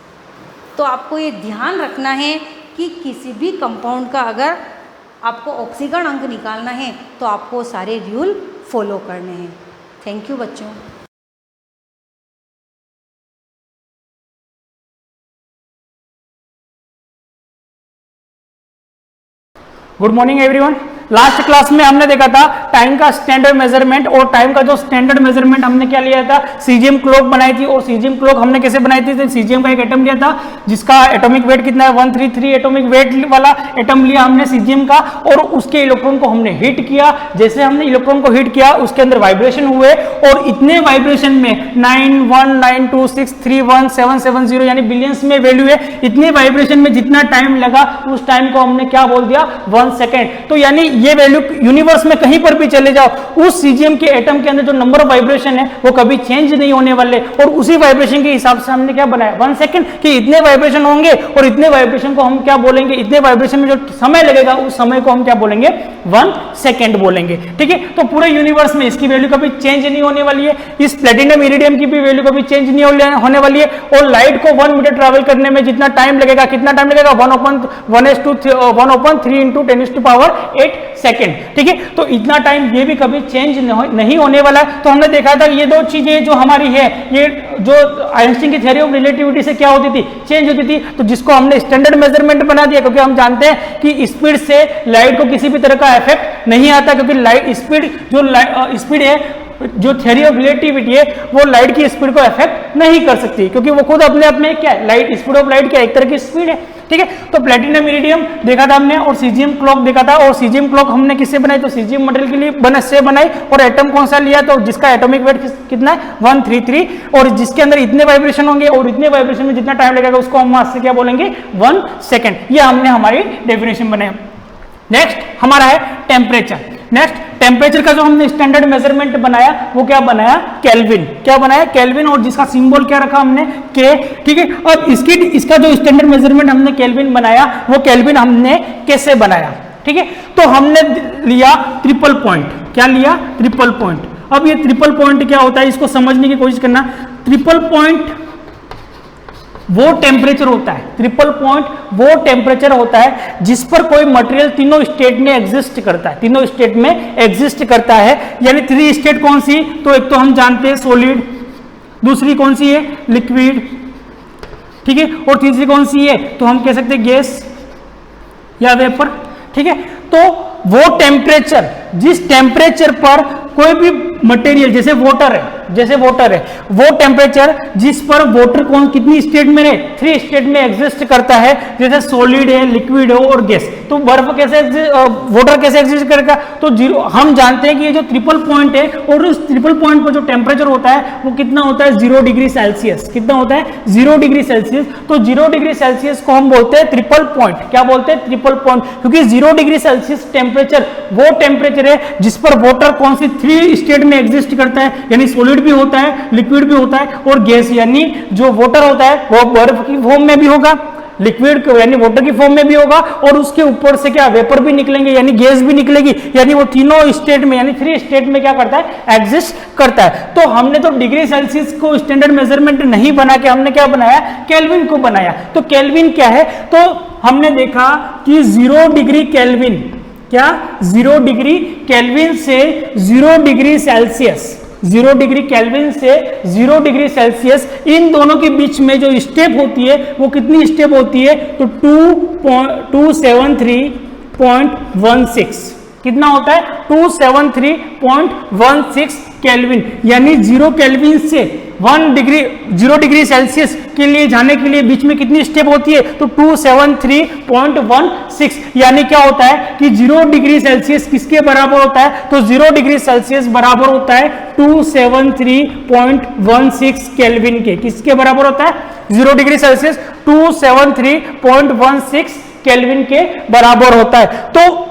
[SPEAKER 2] तो आपको ये ध्यान रखना है कि किसी भी कंपाउंड का अगर आपको ऑक्सीकरण अंक निकालना है तो आपको सारे रूल फॉलो करने हैं। थैंक यू बच्चों।
[SPEAKER 3] Good morning everyone. Last class में हमने देखा था टाइम का स्टैंडर्ड मेजरमेंट, और टाइम का जो स्टैंडर्ड मेजरमेंट हमने क्या लिया था सीजियम क्लॉक बनाई थी। और सीजियम क्लॉक हमने कैसे बनाई थी, तो सीजियम का एक एटम लिया था जिसका एटॉमिक वेट कितना है 133 एटॉमिक वेट वाला एटम लिया हमने सीजियम का, और उसके इलेक्ट्रॉन को हमने हिट किया। जैसे हमने इलेक्ट्रॉन को हिट किया उसके अंदर वाइब्रेशन हुए, और इतने वाइब्रेशन में 9192631770 यानी बिलियंस में वैल्यू है। इतने वाइब्रेशन में जितना टाइम लगा उस टाइम को हमने क्या बोल दिया 1 सेकेंड। तो यानी ये वैल्यू यूनिवर्स में कहीं पर भी चले जाओ, उस सीजियम के एटम के अंदर जो नंबर ऑफ वाइब्रेशन है वो कभी चेंज नहीं होने वाले, और उसी वाइब्रेशन के हिसाब से हमने क्या बनाया 1 सेकेंड कि इतने वाइब्रेशन होंगे, और इतने वाइब्रेशन को हम क्या बोलेंगे, इतने वाइब्रेशन में जो समय लगेगा उस समय को हम क्या बोलेंगे 1 सेकेंड बोलेंगे। ठीक है, तो पूरे यूनिवर्स में इसकी वैल्यू कभी चेंज नहीं होने वाली है। इस प्लेटिनम इरिडियम की भी वैल्यू कभी चेंज नहीं होने वाली है। और लाइट को 1 मीटर ट्रैवल करने में जितना टाइम लगेगा, कितना टाइम लगेगा 1/3 सेकेंड। ठीक है, तो इतना टाइम ये भी कभी चेंज नहीं होने वाला है। तो हमने देखा था ये दो चीजें जो हमारी है, ये जो आइंस्टीन की थ्योरी ऑफ रिलेटिविटी से क्या होती थी, चेंज होती थी, तो जिसको हमने स्टैंडर्ड मेजरमेंट बना दिया, क्योंकि हम जानते हैं कि स्पीड से लाइट को किसी भी तरह का इफेक्ट नहीं आता, क्योंकि लाइट स्पीड स्पीड है जो थ्योरी ऑफ रिलेटिविटी है वो लाइट की स्पीड को इफेक्ट नहीं कर सकती, क्योंकि वो खुद अपने आप में क्या है, लाइट स्पीड ऑफ लाइट क्या एक तरह की स्पीड है। ठीक है, तो प्लेटिनम इरिडियम देखा था हमने, और सीजियम क्लॉक देखा था। और सीजियम क्लॉक हमने किससे बनाई, तो सीजियम मटेरियल के लिए से बनाई। और एटम कौन सा लिया, तो जिसका एटॉमिक वेट कितना है 133, और जिसके अंदर इतने वाइब्रेशन होंगे, और इतने वाइब्रेशन में जितना टाइम लगेगा उसको हम मास से क्या बोलेंगे 1 सेकेंड। ये हमने हमारी डेफिनेशन बनाई। नेक्स्ट हमारा है टेम्परेचर। नेक्स्ट टेम्परेचर का जो हमने स्टैंडर्ड मेजरमेंट बनाया वो क्या बनाया, केल्विन। क्या बनाया, केल्विन, और जिसका सिंबल क्या रखा हमने के। ठीक है, अब इसका जो स्टैंडर्ड मेजरमेंट हमने केल्विन बनाया वो केल्विन हमने कैसे बनाया। ठीक है, तो हमने लिया ट्रिपल पॉइंट। क्या लिया, ट्रिपल पॉइंट। अब ये ट्रिपल पॉइंट क्या होता है इसको समझने की कोशिश करना। ट्रिपल पॉइंट वो टेम्परेचर होता है, ट्रिपल पॉइंट वो टेम्परेचर होता है जिस पर कोई मटेरियल तीनों स्टेट में एग्जिस्ट करता है, तीनों स्टेट में एग्जिस्ट करता है। यानी 3 स्टेट कौन सी, तो एक तो हम जानते हैं सॉलिड, दूसरी कौन सी है लिक्विड, ठीक है, और तीसरी कौन सी है तो हम कह सकते हैं गैस या वेपर, ठीक है। तो वो टेम्परेचर, जिस टेम्परेचर पर कोई भी मटेरियल जैसे वाटर है, जैसे वाटर है, वो टेम्परेचर जिस पर वाटर कौन कितनी स्टेट में है, 3 स्टेट में एग्जिस्ट करता है, जैसे सॉलिड है, लिक्विड है और गैस। तो बर्फ कैसे वाटर कैसे एग्जिस्ट करेगा, तो जीरो, हम जानते हैं कि ये जो ट्रिपल पॉइंट है और उस ट्रिपल पॉइंट पर जो टेम्परेचर होता है वो कितना होता है 0 डिग्री सेल्सियस, कितना होता है 0 डिग्री सेल्सियस। तो 0 डिग्री सेल्सियस को हम बोलते हैं ट्रिपल पॉइंट, क्या बोलते हैं ट्रिपल पॉइंट, क्योंकि 0 डिग्री सेल्सियस टेम्परेचर वो टेम्परेचर है जिस पर वाटर कौन सी 3 स्टेट में एग्जिस्ट करता है, यानी सॉलिड भी होता है, लिक्विड भी होता है और गैस, यानी जो वाटर होता है वो बर्फ की फॉर्म में भी होगा, लिक्विड यानी वाटर की फॉर्म में भी होगा और उसके ऊपर से क्या वेपर भी निकलेंगे यानी गैस भी निकलेगी, यानी वो तीनों स्टेट में यानी 3 स्टेट में क्या करता है एग्जिस्ट करता है। तो हमने तो डिग्री सेल्सियस को स्टैंडर्ड मेजरमेंट नहीं बना के हमने क्या बनाया, केल्विन को बनाया। तो केल्विन क्या है, तो हमने देखा कि 0 डिग्री केल्विन, क्या 0 डिग्री केल्विन से 0 डिग्री सेल्सियस, 0 डिग्री केल्विन से 0 डिग्री सेल्सियस, इन दोनों के बीच में जो स्टेप होती है वो कितनी स्टेप होती है, तो 273.16 कितना होता है 273.16 केल्विन, यानी 0 केल्विन से 0 डिग्री सेल्सियस के लिए जाने के लिए बीच में कितनी स्टेप होती है, तो 273.16, यानी क्या होता है कि 0 डिग्री सेल्सियस किसके बराबर होता है, तो 0 डिग्री सेल्सियस बराबर होता है 273.16 केल्विन के, किसके बराबर होता है 0 डिग्री सेल्सियस 273.16 केल्विन के बराबर होता है। तो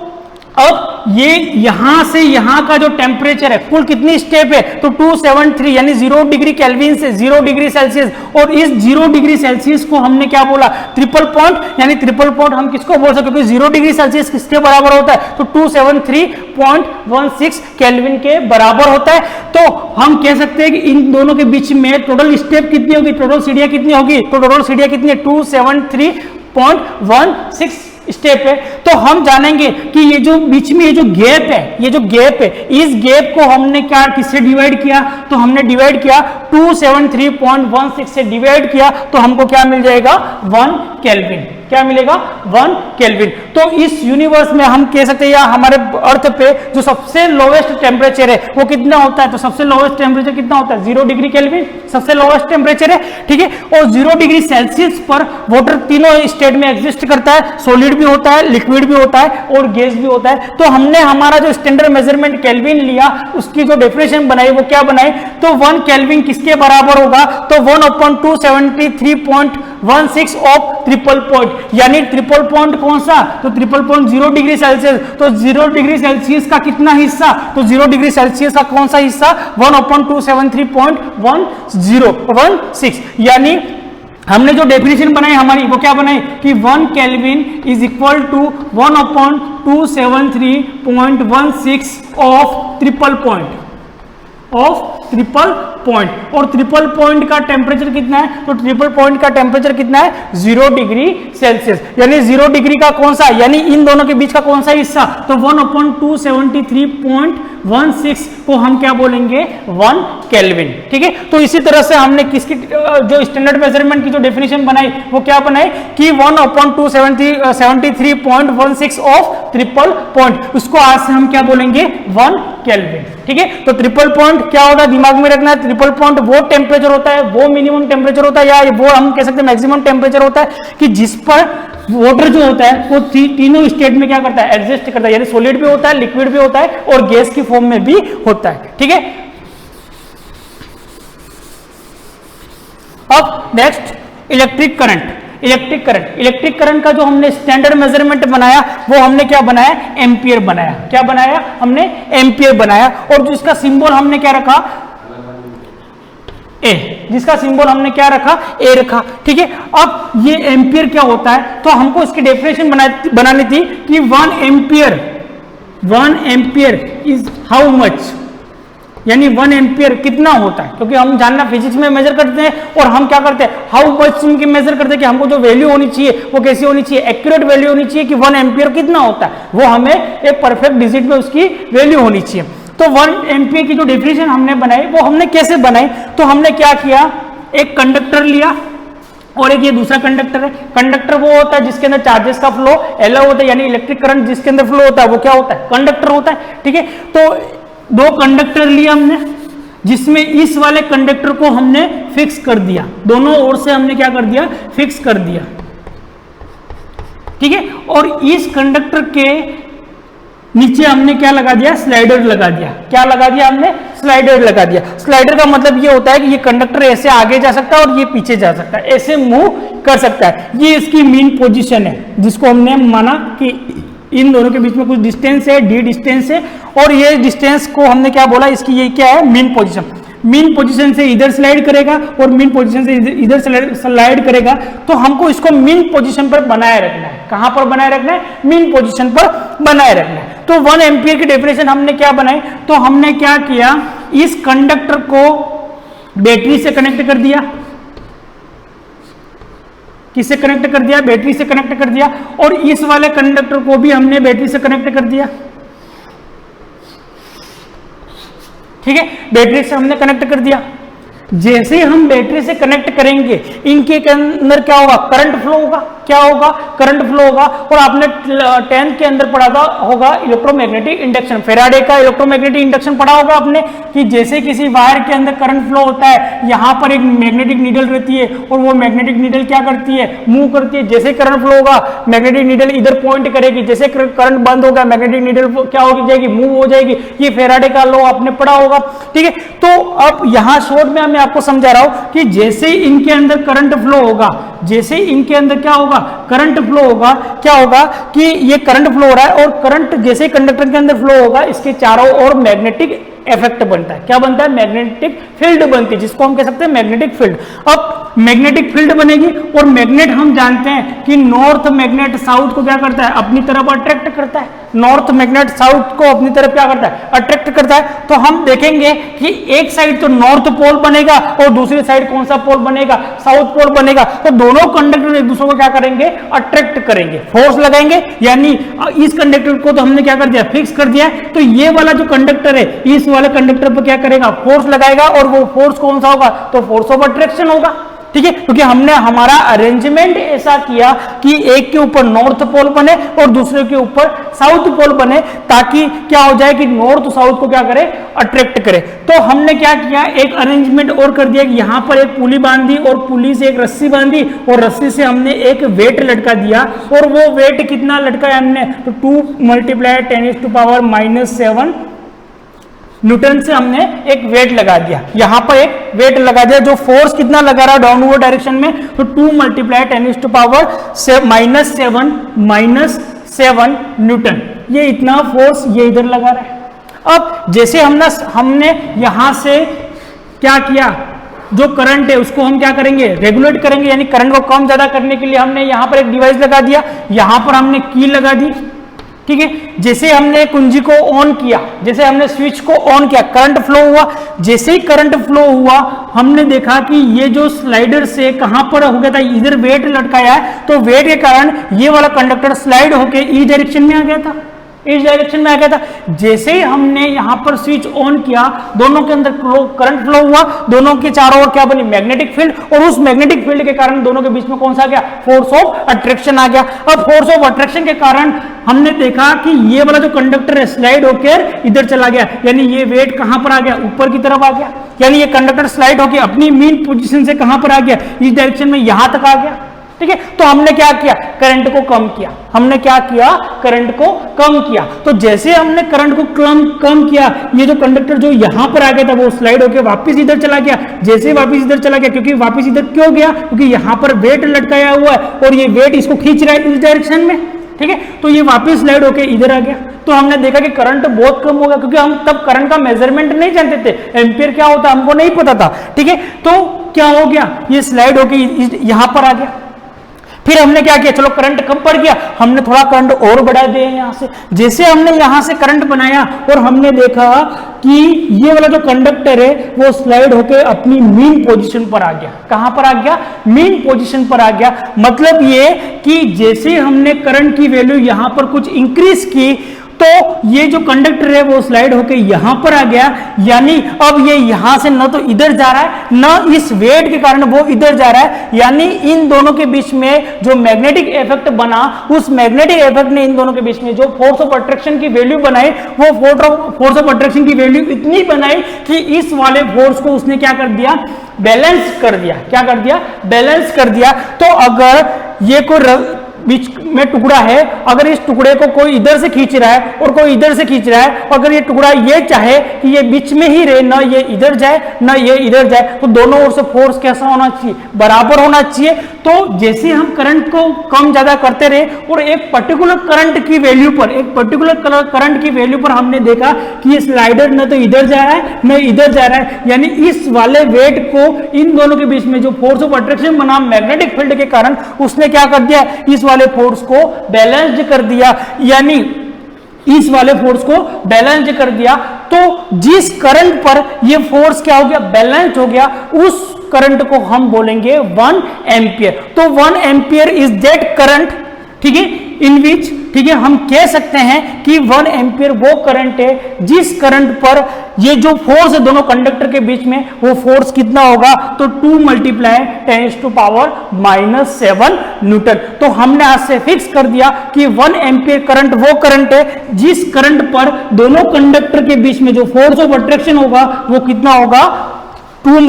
[SPEAKER 3] अब ये यहां से यहां का जो टेम्परेचर है कुल कितनी स्टेप है, तो 273 यानी 0 डिग्री केल्विन से 0 डिग्री सेल्सियस, और इस 0 डिग्री सेल्सियस को हमने क्या बोला ट्रिपल पॉइंट, यानी ट्रिपल पॉइंट हम किसको बोल सकते हैं, क्योंकि 0 डिग्री सेल्सियस किसके बराबर होता है, तो 273.16 केल्विन के बराबर होता है। तो हम कह सकते हैं कि इन दोनों के बीच में टोटल स्टेप कितनी होगी, टोटल सीढ़ियां कितनी होगी, तो टोटल सीढ़ियां कितनी है 273.16 स्टेप है। तो हम जानेंगे कि ये जो बीच में ये जो गैप है, ये जो गैप है, इस गैप को हमने क्या किससे डिवाइड किया, तो हमने डिवाइड किया 273.16 से डिवाइड किया, तो हमको क्या मिल जाएगा 1 केल्विन, क्या मिलेगा 1 केल्विन। तो इस यूनिवर्स में हम कह सकते हैं या हमारे अर्थ पे जो सबसे लोवेस्ट टेम्परेचर है वो कितना होता है, तो सबसे लोवेस्ट टेम्परेचर कितना होता है 0 डिग्री केल्विन, सबसे लोवेस्ट टेम्परेचर है, ठीक है। और 0 डिग्री सेल्सियस पर वाटर तीनों स्टेट में एग्जिस्ट करता है, सॉलिड भी होता है, लिक्विड भी होता है और गैस भी होता है। तो हमने हमारा जो स्टैंडर्ड मेजरमेंट केल्विन लिया, उसकी जो डेफिनेशन बनाई वो क्या बनाई, तो 1 केल्विन किसके बराबर होगा, तो 1/273.16 ऑफ ट्रिपल पॉइंट, यानी ट्रिपल पॉइंट कौन सा, तो ट्रिपल पॉइंट 0 डिग्री सेल्सियस, तो 0 डिग्री सेल्सियस का कितना हिस्सा, तो 0 डिग्री सेल्सियस का कौन सा हिस्सा 1/273.16, यानी हमने जो डेफिनेशन बनाई हमारी वो क्या बनाई कि 1 kelvin is equal to 1/273.16 of triple point, और ट्रिपल पॉइंट का टेम्परेचर कितना है, तो ट्रिपल पॉइंट का टेम्परेचर कितना है 0 डिग्री सेल्सियस, यानी 0 डिग्री का कौन सा, यानी इन दोनों के बीच का कौन सा हिस्सा, तो 1/273.16 को हम क्या बोलेंगे 1 केल्विन, ठीक है। तो इसी तरह से हमने किसकी जो स्टैंडर्ड मेजरमेंट की जो डेफिनेशन बनाई वो क्या बनाई कि 1/273.16 ऑफ ट्रिपल पॉइंट, उसको आज से हम क्या बोलेंगे 1 केल्विन, ठीक है। तो ट्रिपल पॉइंट क्या होता है दिमाग में रखना है, ट्रिपल पॉइंट वो टेम्परेचर होता है, वो मिनिमम टेम्परेचर होता है या वो हम कह सकते हैं मैक्सिमम टेम्परेचर होता है कि जिस पर वाटर जो होता है वो तीनों स्टेट में क्या करता है एग्जिस्ट करता है, यानी सॉलिड भी होता है, लिक्विड भी होता है और गैस की फॉर्म में भी होता है, ठीक है। अब next electric current, electric current का जो हमने स्टैंडर्ड मेजरमेंट बनाया वो हमने क्या बनाया एम्पियर बनाया, क्या बनाया हमने एम्पियर बनाया, और जिसका सिंबल हमने क्या रखा ए, जिसका सिंबल हमने क्या रखा ए रखा, ठीक है। अब ये एम्पियर क्या होता है, तो हमको इसकी डेफिनेशन बनानी थी कि 1 एम्पियर इज हाउ मच, यानी 1 एम्पियर कितना होता है, क्योंकि हम जानना फिजिक्स में मेजर करते हैं और हम क्या करते हैं, हाउ मच की मेजर करते हैं कि हमको जो वैल्यू होनी चाहिए वो कैसी होनी चाहिए, एक्यूरेट वैल्यू होनी चाहिए कि 1 एम्पियर कितना होता है, वो हमें एक परफेक्ट डिजिट में उसकी वैल्यू होनी चाहिए। तो 1 एम्पियर की जो डेफिनेशन हमने बनाई वो हमने कैसे बनाई, तो हमने क्या किया, एक कंडक्टर लिया और एक ये दूसरा कंडक्टर है। कंडक्टर वो होता है जिसके अंदर चार्जेस का फ्लो एलो होता है, यानी इलेक्ट्रिक करंट जिसके अंदर फ्लो होता है वो क्या होता है, कंडक्टर होता है। ठीक है, तो 2 कंडक्टर लिए हमने, जिसमें इस वाले कंडक्टर को हमने फिक्स कर दिया, दोनों ओर से हमने क्या कर दिया, फिक्स कर दिया। ठीक है, और इस कंडक्टर के नीचे हमने क्या लगा दिया, स्लाइडर लगा दिया। क्या लगा दिया हमने, स्लाइडर लगा दिया। स्लाइडर का मतलब ये होता है कि ये कंडक्टर ऐसे आगे जा सकता है और ये पीछे जा सकता है, ऐसे मूव कर सकता है। ये इसकी मीन पोजीशन है, जिसको हमने माना कि इन दोनों के बीच में कुछ डिस्टेंस है, डी डिस्टेंस है, और ये डिस्टेंस को हमने क्या बोला, इसकी ये क्या है, मीन पोजीशन। मीन पोजीशन से इधर स्लाइड करेगा और मीन पोजीशन से इधर स्लाइड करेगा, तो हमको इसको मीन पोजीशन पर बनाए रखना है। कहां पर बनाए रखना है, मीन पोजीशन पर बनाए रखना है। तो 1 एम्पियर की डेफिनेशन हमने क्या बनाई, तो हमने क्या किया, इस कंडक्टर को बैटरी से कनेक्ट कर दिया। किससे कनेक्ट कर दिया, बैटरी से कनेक्ट कर दिया, और इस वाले कंडक्टर को भी हमने बैटरी से कनेक्ट कर दिया। ठीक है, बैटरी से हमने कनेक्ट कर दिया। जैसे हम बैटरी से कनेक्ट करेंगे, इनके अंदर क्या होगा, करंट फ्लो होगा। क्या होगा, करंट फ्लो होगा। और आपने 10th के अंदर पढ़ा था होगा इलेक्ट्रोमैग्नेटिक इंडक्शन, फेराडे का इलेक्ट्रोमैग्नेटिक इंडक्शन पढ़ा होगा आपने, कि जैसे किसी वायर के अंदर करंट फ्लो होता है, यहां पर एक मैग्नेटिक नीडल रहती है और वो मैग्नेटिक नीडल क्या करती है, मूव करती है। जैसे करंट फ्लो होगा, मैग्नेटिक नीडल इधर पॉइंट करेगी, जैसे करंट बंद होगा, मैग्नेटिक नीडल क्या हो जाएगी, मूव हो जाएगी। ये फेराडे का लॉ आपने पढ़ा होगा। ठीक है, तो अब यहां शॉर्ट में मैं आपको समझा रहा हूं कि जैसे इनके अंदर करंट फ्लो होगा, जैसे इनके अंदर क्या होगा, करंट फ्लो होगा, क्या होगा कि ये करंट फ्लो हो रहा है, और करंट जैसे कंडक्टर के अंदर फ्लो होगा, इसके चारों ओर मैग्नेटिक इफेक्ट बनता है। क्या बनता है, मैग्नेटिक फील्ड बनती है, जिसको हम कह सकते हैं मैग्नेटिक फील्ड। अब मैग्नेटिक फील्ड बनेगी, और मैग्नेट हम जानते हैं कि नॉर्थ मैग्नेट साउथ को क्या करता है, अपनी तरफ अट्रैक्ट करता है। नॉर्थ मैग्नेट साउथ को अपनी तरफ क्या करता है, अट्रैक्ट करता है। तो हम देखेंगे कि एक साइड तो नॉर्थ पोल बनेगा और दूसरी साइड कौन सा पोल बनेगा, साउथ पोल बनेगा। तो दोनों कंडक्टर एक दूसरे को क्या करेंगे, अट्रैक्ट करेंगे, फोर्स लगाएंगे। यानी इस कंडक्टर को तो हमने क्या कर दिया, फिक्स कर दिया। तो ये वाला जो कंडक्टर है, इस वाले कंडक्टर पर क्या करेगा, फोर्स लगाएगा, और वो फोर्स कौन सा होगा, तो फोर्स ऑफ अट्रैक्शन होगा। ठीक है, क्योंकि हमने हमारा अरेंजमेंट ऐसा किया कि एक के ऊपर नॉर्थ पोल बने और दूसरे के ऊपर साउथ पोल बने, ताकि क्या हो जाए कि नॉर्थ साउथ को क्या करे, अट्रैक्ट करे। तो हमने क्या किया, एक अरेंजमेंट और कर दिया कि यहां पर एक पुली बांधी और पुली से एक रस्सी बांधी, और रस्सी से हमने एक वेट लटका दिया। और वो वेट कितना लटकाया हमने, तो 2 × 10⁻⁻7 न्यूटन से हमने एक वेट लगा दिया। यहां पर एक वेट लगा दिया, जो फोर्स कितना लगा रहा है डाउनवर्ड डायरेक्शन में, तो 2 × 10⁻⁻7 न्यूटन। ये इतना फोर्स ये इधर लगा रहा है। अब जैसे हमने यहां से क्या किया, जो करंट है उसको हम क्या करेंगे, रेगुलेट करेंगे, यानी करंट को कम ज्यादा करने के लिए हमने यहां पर एक डिवाइस लगा दिया, यहां पर हमने की लगा दी। ठीक है, जैसे हमने कुंजी को ऑन किया, जैसे हमने स्विच को ऑन किया, करंट फ्लो हुआ। जैसे ही करंट फ्लो हुआ, हमने देखा कि ये जो स्लाइडर से कहां पर हो गया था, इधर वेट लटकाया है, तो वेट के कारण ये वाला कंडक्टर स्लाइड होके इस डायरेक्शन में आ गया था, इस डायरेक्शन में आ गया था। जैसे ही हमने यहां पर स्विच ऑन किया, दोनों के अंदर करंट फ्लो हुआ, दोनों के चारों ओर क्या बनी, मैग्नेटिक फील्ड, और उस मैग्नेटिक फील्ड के कारण दोनों के बीच में कौन सा आ गया, फोर्स ऑफ अट्रैक्शन आ गया। अब फोर्स ऑफ अट्रैक्शन के कारण हमने देखा कि ये वाला जो कंडक्टर है स्लाइड होकर इधर चला गया, यानी ये वेट कहां पर आ गया, ऊपर की तरफ आ गया। यानी ये कंडक्टर स्लाइड होकर अपनी मीन पोजीशन से कहां पर आ गया, इस डायरेक्शन में, यहां तक आ गया। ठीक है, तो हमने क्या किया, करंट को कम किया। हमने क्या किया, करंट को कम किया। तो जैसे हमने करंट को कम किया, ये जो कंडक्टर जो यहां पर आ गया था वो स्लाइड होकर वापस इधर चला गया। जैसे वापस इधर चला गया, क्योंकि वापस इधर क्यों गया, क्योंकि यहां पर वेट लटकाया हुआ है और ये वेट इसको खींच रहा है इस डायरेक्शन में। ठीक है, तो ये वापस स्लाइड होकर इधर आ गया। तो हमने देखा कि करंट बहुत कम हो गया, क्योंकि हम तब करंट का मेजरमेंट नहीं जानते थे, एम्पियर क्या होता है हमको नहीं पता था। ठीक है, तो क्या हो गया, ये स्लाइड होकर यहां पर आ गया। फिर हमने क्या किया, चलो करंट कम पड़ गया, हमने थोड़ा करंट और बढ़ा दिया यहाँ से। जैसे हमने यहाँ से करंट बनाया और हमने देखा कि ये वाला जो कंडक्टर है वो स्लाइड होके अपनी मीन पोजीशन पर आ गया। कहां पर आ गया? मीन पोजीशन पर आ गया। मतलब ये कि जैसे हमने करंट की वैल्यू यहां पर कुछ इंक्रीज की तो ये जो कंडक्टर है वो स्लाइड होके यहां पर आ गया, यानी अब ये यहां से न तो इधर जा रहा है न इस वेट के कारण वो इधर जा रहा है, यानी इन दोनों के बीच में जो मैग्नेटिक इफेक्ट बना, उस मैग्नेटिक इफेक्ट ने इन दोनों के बीच में जो फोर्स ऑफ अट्रैक्शन की वैल्यू बनाई, वो फोर्स ऑफ अट्रैक्शन की वैल्यू इतनी बनाई कि इस वाले फोर्स को उसने क्या कर दिया? बैलेंस कर दिया। क्या कर दिया? बैलेंस कर दिया। तो अगर ये कोई बीच में टुकड़ा है, अगर इस टुकड़े को कोई इधर से खींच रहा है और कोई इधर से खींच रहा है, अगर ये टुकड़ा ये चाहे कि ये बीच में ही रहे, ना ये इधर जाए ना ये इधर जाए, तो दोनों ओर से फोर्स कैसा होना चाहिए? बराबर होना चाहिए। तो जैसे हम करंट को कम ज्यादा करते रहे और एक पर्टिकुलर करंट की वैल्यू पर, एक पर्टिकुलर करंट की वैल्यू पर हमने देखा कि ये स्लाइडर न तो इधर जा रहा है न इधर जा रहा है, यानी इस वाले वेट को इन दोनों के बीच में जो फोर्स ऑफ अट्रैक्शन बना मैग्नेटिक फील्ड के कारण, उसने क्या कर दिया? इस वाले फोर्स को बैलेंस्ड कर दिया, यानी इस वाले फोर्स को बैलेंस्ड कर दिया। तो जिस करंट पर ये फोर्स क्या हो गया? बैलेंस्ड हो गया, उस करंट को हम बोलेंगे 1 एम्पियर। तो 1 एम्पियर इज दैट करंट, ठीक है, इन विच, ठीक है, हम कह सकते हैं कि 1 एम्पियर वो करंट है जिस करंट पर ये जो फोर्स है दोनों कंडक्टर के बीच में, वो फोर्स कितना होगा? तो 2 × 10⁻⁻⁷ न्यूटन। तो हमने आज से फिक्स कर दिया कि 1 एम्पियर करंट वो करंट है जिस करंट पर दोनों कंडक्टर के बीच में जो फोर्स ऑफ अट्रैक्शन होगा वो कितना होगा? 2 ×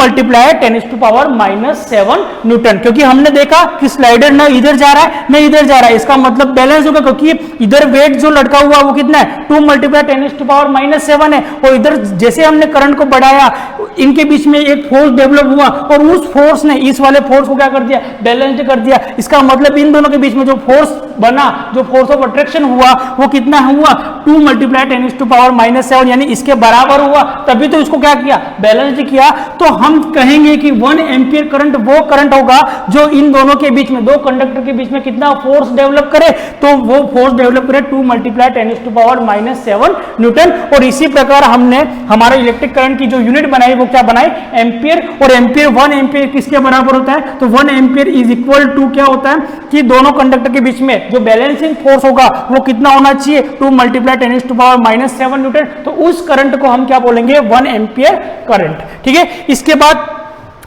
[SPEAKER 3] 10⁻⁷ न्यूटन। क्योंकि हमने देखा कि स्लाइडर ना इधर जा रहा है ना इधर जा रहा है, इसका मतलब बैलेंस होगा, क्योंकि इधर वेट जो लटका हुआ वो कितना है? 2 × 10⁻⁷ है, और इधर जैसे हमने करंट को बढ़ाया इनके बीच में एक फोर्स डेवलप हुआ और उस फोर्स ने इस वाले फोर्स को क्या कर दिया? बैलेंस्ड कर दिया। इसका मतलब इन दोनों के बीच में जो फोर्स बना, जो फोर्स ऑफ अट्रैक्शन हुआ, वो कितना हुआ? 2 × 10⁻⁷, यानी इसके बराबर हुआ, तभी तो इसको क्या किया? बैलेंस्ड किया। तो हम कहेंगे कि 1 एम्पियर करंट वो करंट होगा जो इन दोनों के बीच में, दो कंडक्टर के बीच में कितना फोर्स डेवलप करे? तो वो फोर्स डेवलप करे 2 × 10⁻⁷ न्यूटन। और इसी प्रकार हमने हमारे इलेक्ट्रिक करंट की जो यूनिट बनाई वो क्या बनाई? एम्पियर। और एम्पियर 1 एम्पियर किसके बराबर होता है? तो 1 एम्पियर इज इक्वल टू क्या होता है कि दोनों कंडक्टर के बीच में जो बैलेंसिंग फोर्स होगा वो कितना होना चाहिए? 2 × 10⁻⁷ न्यूटन। तो उस करंट को हम क्या बोलेंगे? 1 एम्पियर करंट, ठीक है। इसके बाद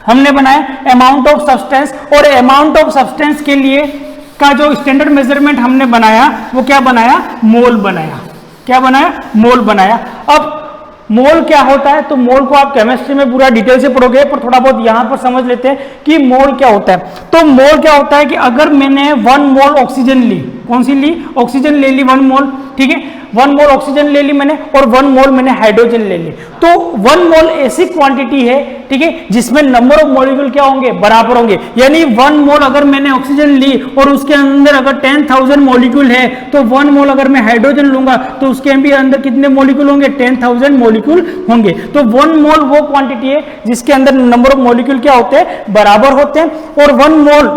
[SPEAKER 3] हमने बनाया अमाउंट ऑफ सब्सटेंस, और अमाउंट ऑफ सब्सटेंस के लिए का जो स्टैंडर्ड मेजरमेंट हमने बनाया वो क्या बनाया? मोल बनाया। क्या बनाया? मोल बनाया। अब मोल क्या होता है? तो मोल को आप केमिस्ट्री में पूरा डिटेल से पढ़ोगे, पर थोड़ा बहुत यहां पर समझ लेते हैं कि मोल क्या होता है। तो मोल क्या होता है कि अगर मैंने 1 मोल ऑक्सीजन ली, कौन सी ली? ऑक्सीजन ले ली 1 मोल, ठीक है, 1 मोल ऑक्सीजन ले ली मैंने, और 1 मोल मैंने हाइड्रोजन ले ली। तो 1 मोल ऐसी क्वांटिटी है, ठीक है, जिसमें नंबर ऑफ मॉलिक्यूल क्या होंगे? बराबर होंगे। यानी 1 मोल अगर मैंने ऑक्सीजन ली और उसके अंदर अगर 10,000 मॉलिक्यूल है, तो 1 मोल अगर मैं हाइड्रोजन लूंगा तो उसके भी अंदर कितने मॉलिक्यूल होंगे? 10,000 मॉलिक्यूल होंगे। तो 1 मोल वो क्वांटिटी है जिसके अंदर नंबर ऑफ मॉलिक्यूल क्या होते हैं? बराबर होते हैं। और 1 मोल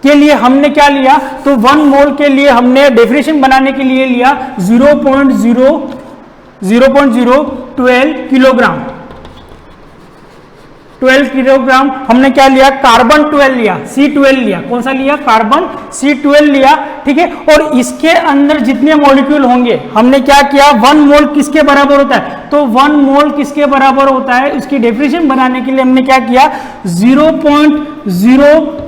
[SPEAKER 3] के लिए हमने क्या लिया? तो 1 मोल के लिए हमने डेफिनेशन बनाने के लिए लिया 0.012 किलोग्राम। 12 किलोग्राम हमने क्या लिया? कार्बन 12 लिया, C12 लिया। कौन सा लिया? कार्बन C12 लिया, ठीक है। और इसके अंदर जितने मॉलिक्यूल होंगे हमने क्या किया? 1 मोल किसके बराबर होता है? तो 1 मोल किसके बराबर होता है? उसकी डेफिनेशन बनाने के लिए हमने क्या किया? 0.012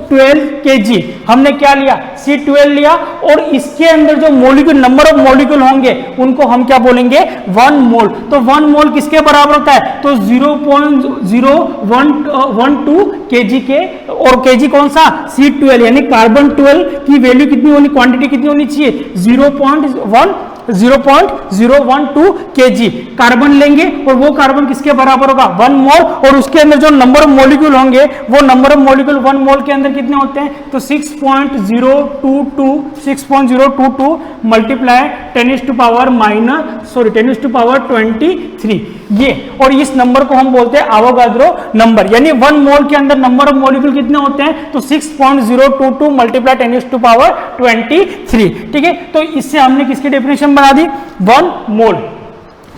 [SPEAKER 3] kg हमने क्या लिया? C12 लिया। और इसके अंदर जो मॉलिक्यूल, नंबर ऑफ मॉलिक्यूल होंगे उनको हम क्या बोलेंगे? 1 मोल। तो 1 मोल किसके बराबर होता है? तो 0.012 kg के, और kg कौन सा? C12, यानी कार्बन 12 की वैल्यू कितनी होनी, क्वांटिटी कितनी होनी चाहिए? 0.012 kg। कार्बन लेंगे और वो कार्बन किसके बराबर होगा 1 मोल, और उसके अंदर जो नंबर ऑफ मॉलिक्यूल होंगे वो नंबर ऑफ मॉलिक्यूल 1 मोल के अंदर कितने होते हैं, तो 6.022 मल्टीप्लाई 10⁻23 ये, और इस नंबर को हम बोलते हैं एवोगाड्रो नंबर, यानी 1 मोल के अंदर नंबर ऑफ मॉलिक्यूल कितने होते हैं, तो 6.022 मल्टीप्लाई 10⁻23। ठीक है, तो इससे हमने किसकी डेफिनेशन बना दी 1 मोल।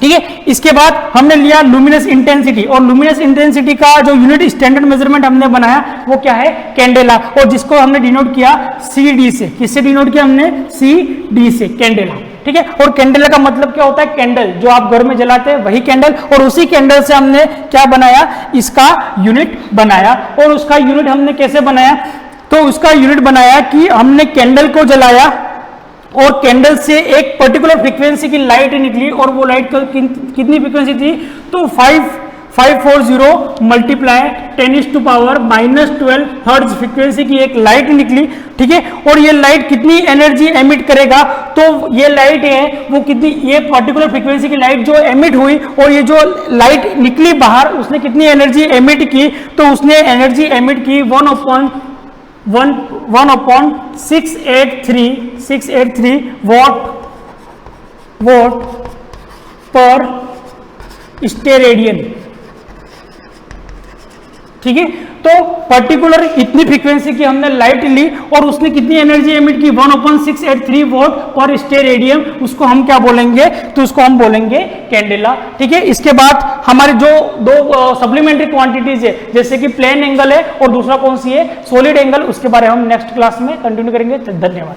[SPEAKER 3] ठीक है, इसके बाद हमने लिया लुमिनस इंटेंसिटी, और लुमिनस इंटेंसिटी का जो यूनिट स्टैंडर्ड मेजरमेंट हमने बनाया वो क्या है, कैंडेला, और जिसको हमने डिनोट किया CD से। किससे डिनोट किया हमने, CD से, कैंडेला। ठीक है, और कैंडेला का मतलब क्या होता है, कैंडल जो आप घर में जलाते हैं वही कैंडल, और उसी कैंडल से हमने क्या बनाया, इसका यूनिट बनाया। और उसका यूनिट हमने कैसे बनाया, तो उसका यूनिट बनाया कि हमने कैंडल को जलाया और कैंडल से एक पर्टिकुलर फ्रीक्वेंसी की लाइट निकली, और वो लाइट कितनी फ्रीक्वेंसी थी, तो 540 मल्टीप्लाई 10⁻⁻12 हर्ट्ज फ्रीक्वेंसी की एक लाइट निकली। ठीक है, और ये लाइट कितनी एनर्जी एमिट करेगा, तो ये लाइट है वो कितनी, ये पर्टिकुलर फ्रीक्वेंसी की लाइट जो एमिट हुई और ये जो लाइट निकली बाहर, उसने कितनी एनर्जी एमिट की, तो उसने एनर्जी एमिट की 1/683 वॉट पर स्टेरेडियन। ठीक है, तो पर्टिकुलर इतनी फ्रीक्वेंसी की हमने लाइट ली और उसने कितनी एनर्जी एमिट की 1/683 वॉट पर स्टेरेडियम, उसको हम क्या बोलेंगे, तो उसको हम बोलेंगे कैंडेला। ठीक है, इसके बाद हमारे जो दो सप्लीमेंट्री क्वांटिटीज है, जैसे कि प्लेन एंगल है और दूसरा कौन सी है, सॉलिड एंगल, उसके बारे में हम नेक्स्ट क्लास में कंटिन्यू करेंगे। धन्यवाद।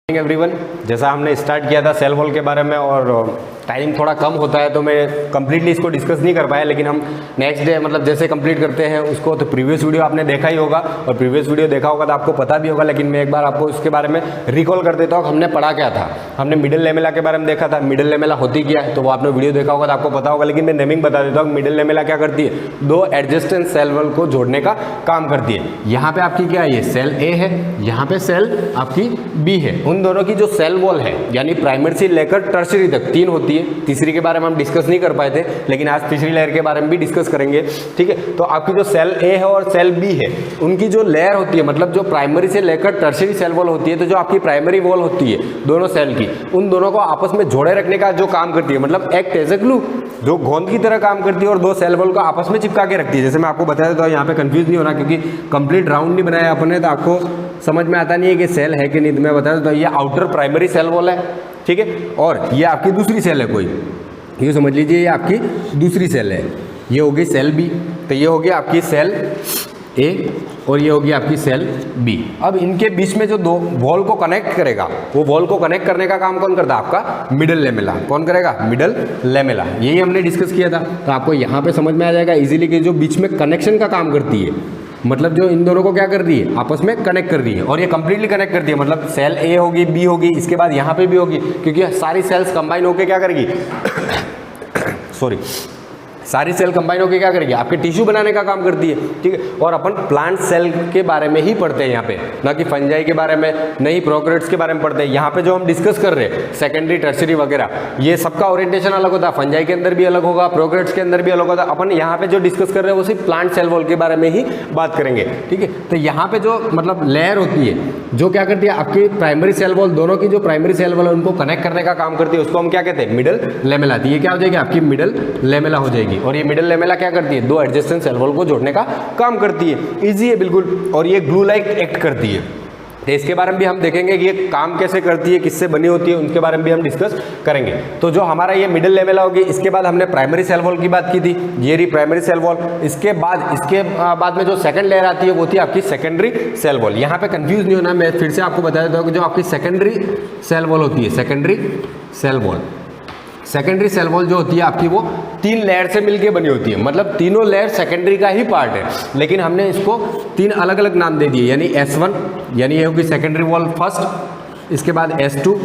[SPEAKER 4] एवरीवन, जैसा हमने स्टार्ट किया था सेल वॉल के बारे में, और टाइम थोड़ा कम होता है तो मैं कंप्लीटली इसको डिस्कस नहीं कर पाया, लेकिन हम नेक्स्ट डे मतलब जैसे कंप्लीट करते हैं उसको, तो प्रीवियस वीडियो आपने देखा ही होगा, और प्रीवियस वीडियो देखा होगा तो आपको पता भी होगा, लेकिन मैं एक बार आपको उसके बारे में रिकॉल कर देता हूँ। हमने पढ़ा क्या था, हमने मिडिल लेमेला के बारे में देखा था। मिडिल लेमेला होती क्या है, तो वो आपने वीडियो देखा होगा तो आपको पता होगा, लेकिन मैं नेमिंग बता देता हूँ। मिडिल लेमेला क्या करती है, दो एडजेसेंट सेल वॉल को जोड़ने का काम करती है। यहाँ पे आपकी क्या है, ये सेल ए है, यहाँ पे सेल आपकी बी है। उन दोनों की जो सेल वॉल है, यानी प्राइमरी से लेकर टर्शरी तक 3 होती है। तीसरी के बारे में हम डिस्कस नहीं कर पाए थे, लेकिन आज तीसरी लेयर के बारे में भी डिस्कस करेंगे। ठीक है, तो आपकी जो सेल ए है और सेल बी है, उनकी जो लेयर होती है, मतलब जो प्राइमरी से लेकर टर्शरी सेल वॉल होती है, तो जो आपकी प्राइमरी वॉल होती है दोनों सेल की, उन दोनों को आपस में जोड़े रखने का जो काम करती है, मतलब एक्ट एज ए ग्लू, जो गोंद की तरह काम करती है और दो सेल वॉल को आपस में चिपका के रखती है। जैसे मैं आपको बता देता हूँ, यहाँ पे कंफ्यूज नहीं होना, क्योंकि कंप्लीट राउंड नहीं बनाया अपने, तो आपको समझ में आता नहीं है कि सेल है कि नहीं। तो मैं बता देता हूँ, ये आउटर प्राइमरी सेल वॉल है, ठीक है, और ये आपकी दूसरी सेल है कोई, ये समझ लीजिए ये आपकी दूसरी सेल है। ये होगी सेल बी, तो ये होगी आपकी सेल ए और ये होगी आपकी सेल बी। अब इनके बीच में जो दो वॉल को कनेक्ट करेगा, वो वॉल को कनेक्ट करने का काम कौन करता है, आपका मिडल लेमेला। कौन करेगा, मिडल लेमेला। यही हमने डिस्कस किया था, तो आपको यहाँ पे समझ में आ जाएगा इजीली कि जो बीच में कनेक्शन का काम करती है, मतलब जो इन दोनों को क्या कर रही है, आपस में कनेक्ट कर रही है, और ये कंप्लीटली कनेक्ट करती है। मतलब सेल ए होगी, बी होगी, इसके बाद यहाँ पे भी होगी, क्योंकि सारी सेल्स कंबाइन होकर क्या करेगी सॉरी, सारी सेल कंबाइन होकर क्या करेगी, आपके टिश्यू बनाने का काम करती है। ठीक है, और अपन प्लांट सेल के बारे में ही पढ़ते हैं यहाँ पे, ना कि फंजाई के बारे में, नहीं प्रोकैरियोट्स के बारे में पढ़ते हैं। यहाँ पे जो हम डिस्कस कर रहे हैं सेकेंडरी टर्शरी वगैरह, ये सबका ओरिएंटेशन अलग होता है। फंजाई के अंदर भी अलग होगा, प्रोकैरियोट्स के अंदर भी अलग होता है। अपन यहाँ पे जो डिस्कस कर रहे हैं वो सिर्फ प्लांट सेल वॉल के बारे में ही बात करेंगे। ठीक है, तो यहाँ पे जो मतलब लेयर होती है, जो क्या करती है, आपकी प्राइमरी सेल वॉल, दोनों की जो प्राइमरी सेल वॉल है उनको कनेक्ट करने का काम करती है, उसको हम क्या कहते हैं, मिडल लेमेला। ये क्या हो जाएगी, आपकी मिडल लेमेला हो जाएगी। और ये मिडल लेमेला क्या करती है, दो एडजेसेंट सेल वॉल को जोड़ने का काम करती है। इजी है बिल्कुल, और ये ग्लू लाइक एक्ट करती है। तो इसके बारे में भी हम देखेंगे कि ये काम कैसे करती है, किससे बनी होती है, उनके बारे में भी हम डिस्कस करेंगे। तो जो हमारा ये मिडिल लेमेला होगी, इसके बाद हमने प्राइमरी सेल वॉल की बात की थी, ये रही प्राइमरी सेल वॉल। इसके बाद में जो सेकंड लेयर आती है वो थी आपकी सेकेंडरी सेल वॉल। यहाँ पे कंफ्यूज नहीं होना, मैं फिर से आपको बता देता हूँ कि जो आपकी सेकेंडरी सेल वॉल होती है, secondary cell wall, secondary cell wall जो होती है आपकी, वो 3 लेयर से मिलके बनी होती है। मतलब तीनों लेयर सेकेंडरी का ही पार्ट है, लेकिन हमने इसको 3 अलग अलग नाम दे दिए। यानी S1 यानी ये होगी सेकेंडरी वॉल फर्स्ट, इसके बाद S2,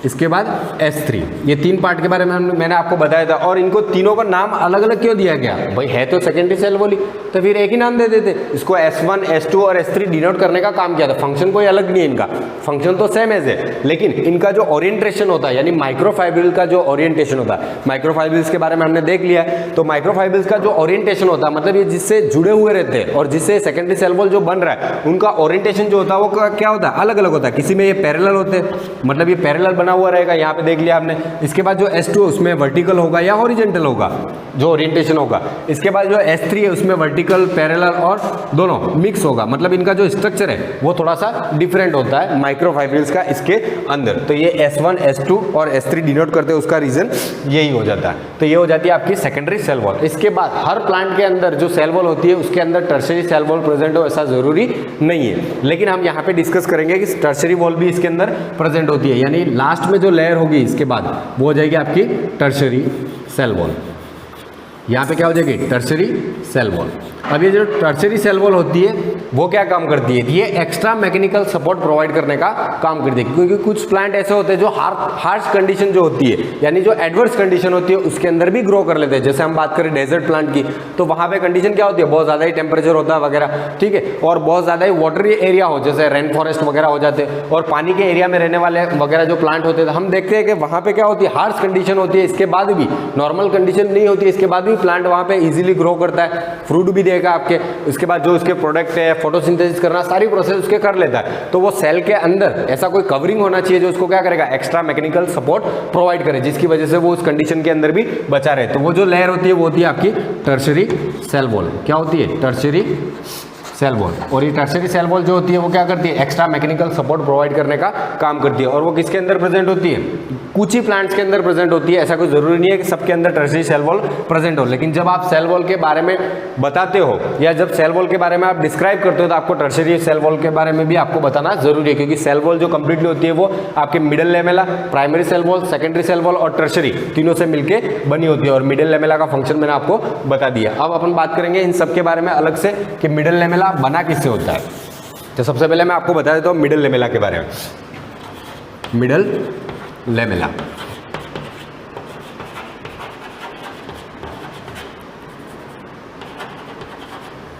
[SPEAKER 4] इसके बाद S3, ये 3 पार्ट के बारे में मैंने आपको बताया था। और इनको तीनों का नाम अलग अलग क्यों दिया गया? भाई है तो सेकेंडरी सेल वॉल ही, तो फिर एक ही नाम दे देते। इसको S1, S2 और S3 डिनोट करने का काम किया था। फंक्शन कोई अलग नहीं है इनका, फंक्शन तो सेम एज है, लेकिन इनका जो ओरिएंटेशन होता है, यानी माइक्रोफाइब्रिल का जो ओरिएंटेशन होता है, माइक्रोफाइब्रिल्स के बारे में हमने देख लिया है। तो माइक्रोफाइब्रिल्स का जो ओरिएंटेशन होता है, मतलब ये जिससे जुड़े हुए रहते हैं और जिससे सेकेंडरी सेल वॉल जो बन रहा है, उनका ओरिएंटेशन जो होता है वो क्या होता है? अलग अलग होता है। किसी में ये पैरेलल होते हैं, मतलब ये पैरेलल बना हुआ रहेगा, यहाँ पे देख लिया आपने। इसके बाद जो S2 है उसमें वर्टिकल होगा या हॉरिजॉन्टल होगा जो ओरिएंटेशन होगा। इसके बाद जो S3 है उसमें वर्टिकल, पैरेलल और दोनों मिक्स होगा। मतलब इनका जो स्ट्रक्चर है वो थोड़ा सा डिफरेंट होता है माइक्रोफाइब्रिल्स का इसके अंदर। तो ये S1, S2 और S3 डिनोट करते हैं, उसका रीजन यही हो जाता है। तो ये हो जाती है आपकी सेकेंडरी सेल वॉल। इसके बाद हर प्लांट के अंदर जो सेल वॉल होती है उसके अंदर टर्शरी सेल वॉल प्रेजेंट हो ऐसा जरूरी नहीं है, लेकिन हम यहाँ पे डिस्कस करेंगे कि टर्शरी वॉल भी इसके अंदर प्रेजेंट होती है। यानी लास्ट में जो लेयर होगी इसके बाद वो हो जाएगी आपकी टर्शरी सेल वॉल। यहाँ पे क्या हो जाएगी? Tertiary cell wall. अब ये जो टर्शरी सेल वॉल होती है वो क्या काम करती है? ये एक्स्ट्रा मैकेनिकल सपोर्ट प्रोवाइड करने का काम करती है, क्योंकि कुछ प्लांट ऐसे होते हैं जो हार्श कंडीशन जो होती है, यानी जो एडवर्स कंडीशन होती है उसके अंदर भी ग्रो कर लेते हैं। जैसे हम बात करें डेजर्ट प्लांट की, तो वहाँ पे कंडीशन क्या होती है? बहुत ज़्यादा ही टेम्परेचर होता है वगैरह, ठीक है, और बहुत ज़्यादा ही वाटरी एरिया हो, जैसे रेन फॉरेस्ट वगैरह हो जाते हैं, और पानी के एरिया में रहने वाले वगैरह जो प्लांट होते हैं, हम देखते हैं कि वहाँ पे क्या होती है? हार्श कंडीशन होती है। इसके बाद भी नॉर्मल कंडीशन नहीं होती है, इसके बाद भी प्लांट वहाँ पे इजीली ग्रो करता है, फ्रूट भी देगा आपके। इसके बाद जो उसके प्रोडक्ट है, फोटोसिंथेसिस करना, सारी प्रोसेस उसके कर लेता है। तो वो सेल के अंदर ऐसा कोई कवरिंग होना चाहिए जो उसको क्या करेगा? एक्स्ट्रा मैकेनिकल सपोर्ट प्रोवाइड करे, जिसकी वजह से वो उस कंडीशन के अंदर भी बचा रहे। तो वो जो लेयर होती है वो होती है आपकी टर्शरी सेल वॉल। क्या होती है? Tertiary cell wall. और ये टर्शरी सेल वॉल जो होती है वो क्या करती है? एक्स्ट्रा मैकेनिकल सपोर्ट प्रोवाइड करने का काम करती है। और वो किसके अंदर प्रेजेंट होती है? कुछ ही प्लांट्स के अंदर प्रेजेंट होती है। ऐसा कोई जरूरी नहीं है कि सबके अंदर टर्शरी सेल वॉल प्रेजेंट हो, लेकिन जब आप सेल वॉल के बारे में बताते हो या जब सेल वॉल के बारे में आप डिस्क्राइब करते हो तो आपको टर्शरी सेल वॉल के बारे में भी आपको बताना जरूरी है, क्योंकि सेल वॉल जो कंप्लीटली होती है वो आपके middle lamella, primary cell wall, secondary cell wall और टर्शरी तीनों से मिलके बनी होती है। और मिडल लेमेला का फंक्शन मैंने आपको बता दिया। अब अपन बात करेंगे इन सब के बारे में अलग से कि मिडल लेमेला बना किससे होता है। तो सबसे पहले मैं आपको बता देता हूँ मिडल लेमेला के बारे में। मिडल लेमेला,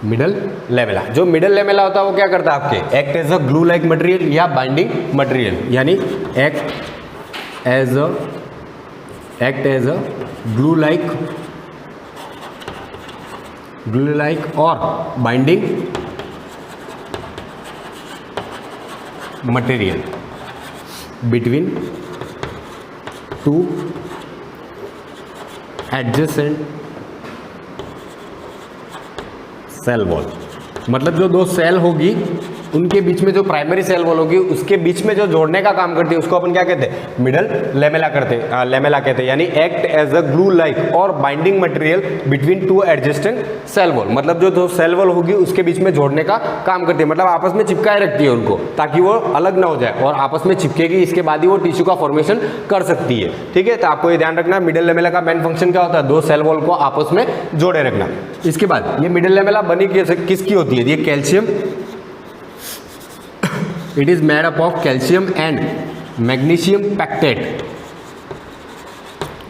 [SPEAKER 4] मिडल लेमेला, जो मिडल लेमेला होता है वो क्या करता है? आपके act as a glue like material या बाइंडिंग मटेरियल, यानी act as a glue like और binding material between two adjacent cell wall. मतलब जो दो सेल होगी उनके बीच में जो प्राइमरी सेल वॉल होगी उसके बीच में जो जोड़ने का काम करती है उसको अपन क्या कहते हैं? मिडल लेमेला लेमेला कहते हैं। यानी act as a glue like और binding material between two adjacent cell wall. मतलब जो दो सेल वॉल होगी उसके बीच में जोड़ने का काम करती है, मतलब आपस में चिपकाए रखती है उनको ताकि वो अलग ना हो जाए, और आपस में चिपकेगी इसके बाद ही वो टिश्यू का फॉर्मेशन कर सकती है। ठीक है, तो आपको ये ध्यान रखना मिडल लेमेला का मेन फंक्शन क्या होता है? दो सेल वॉल को आपस में जोड़े रखना। इसके बाद ये मिडल लेमेला बनी किसकी होती है? ये calcium, it is made up of calcium and magnesium pectate।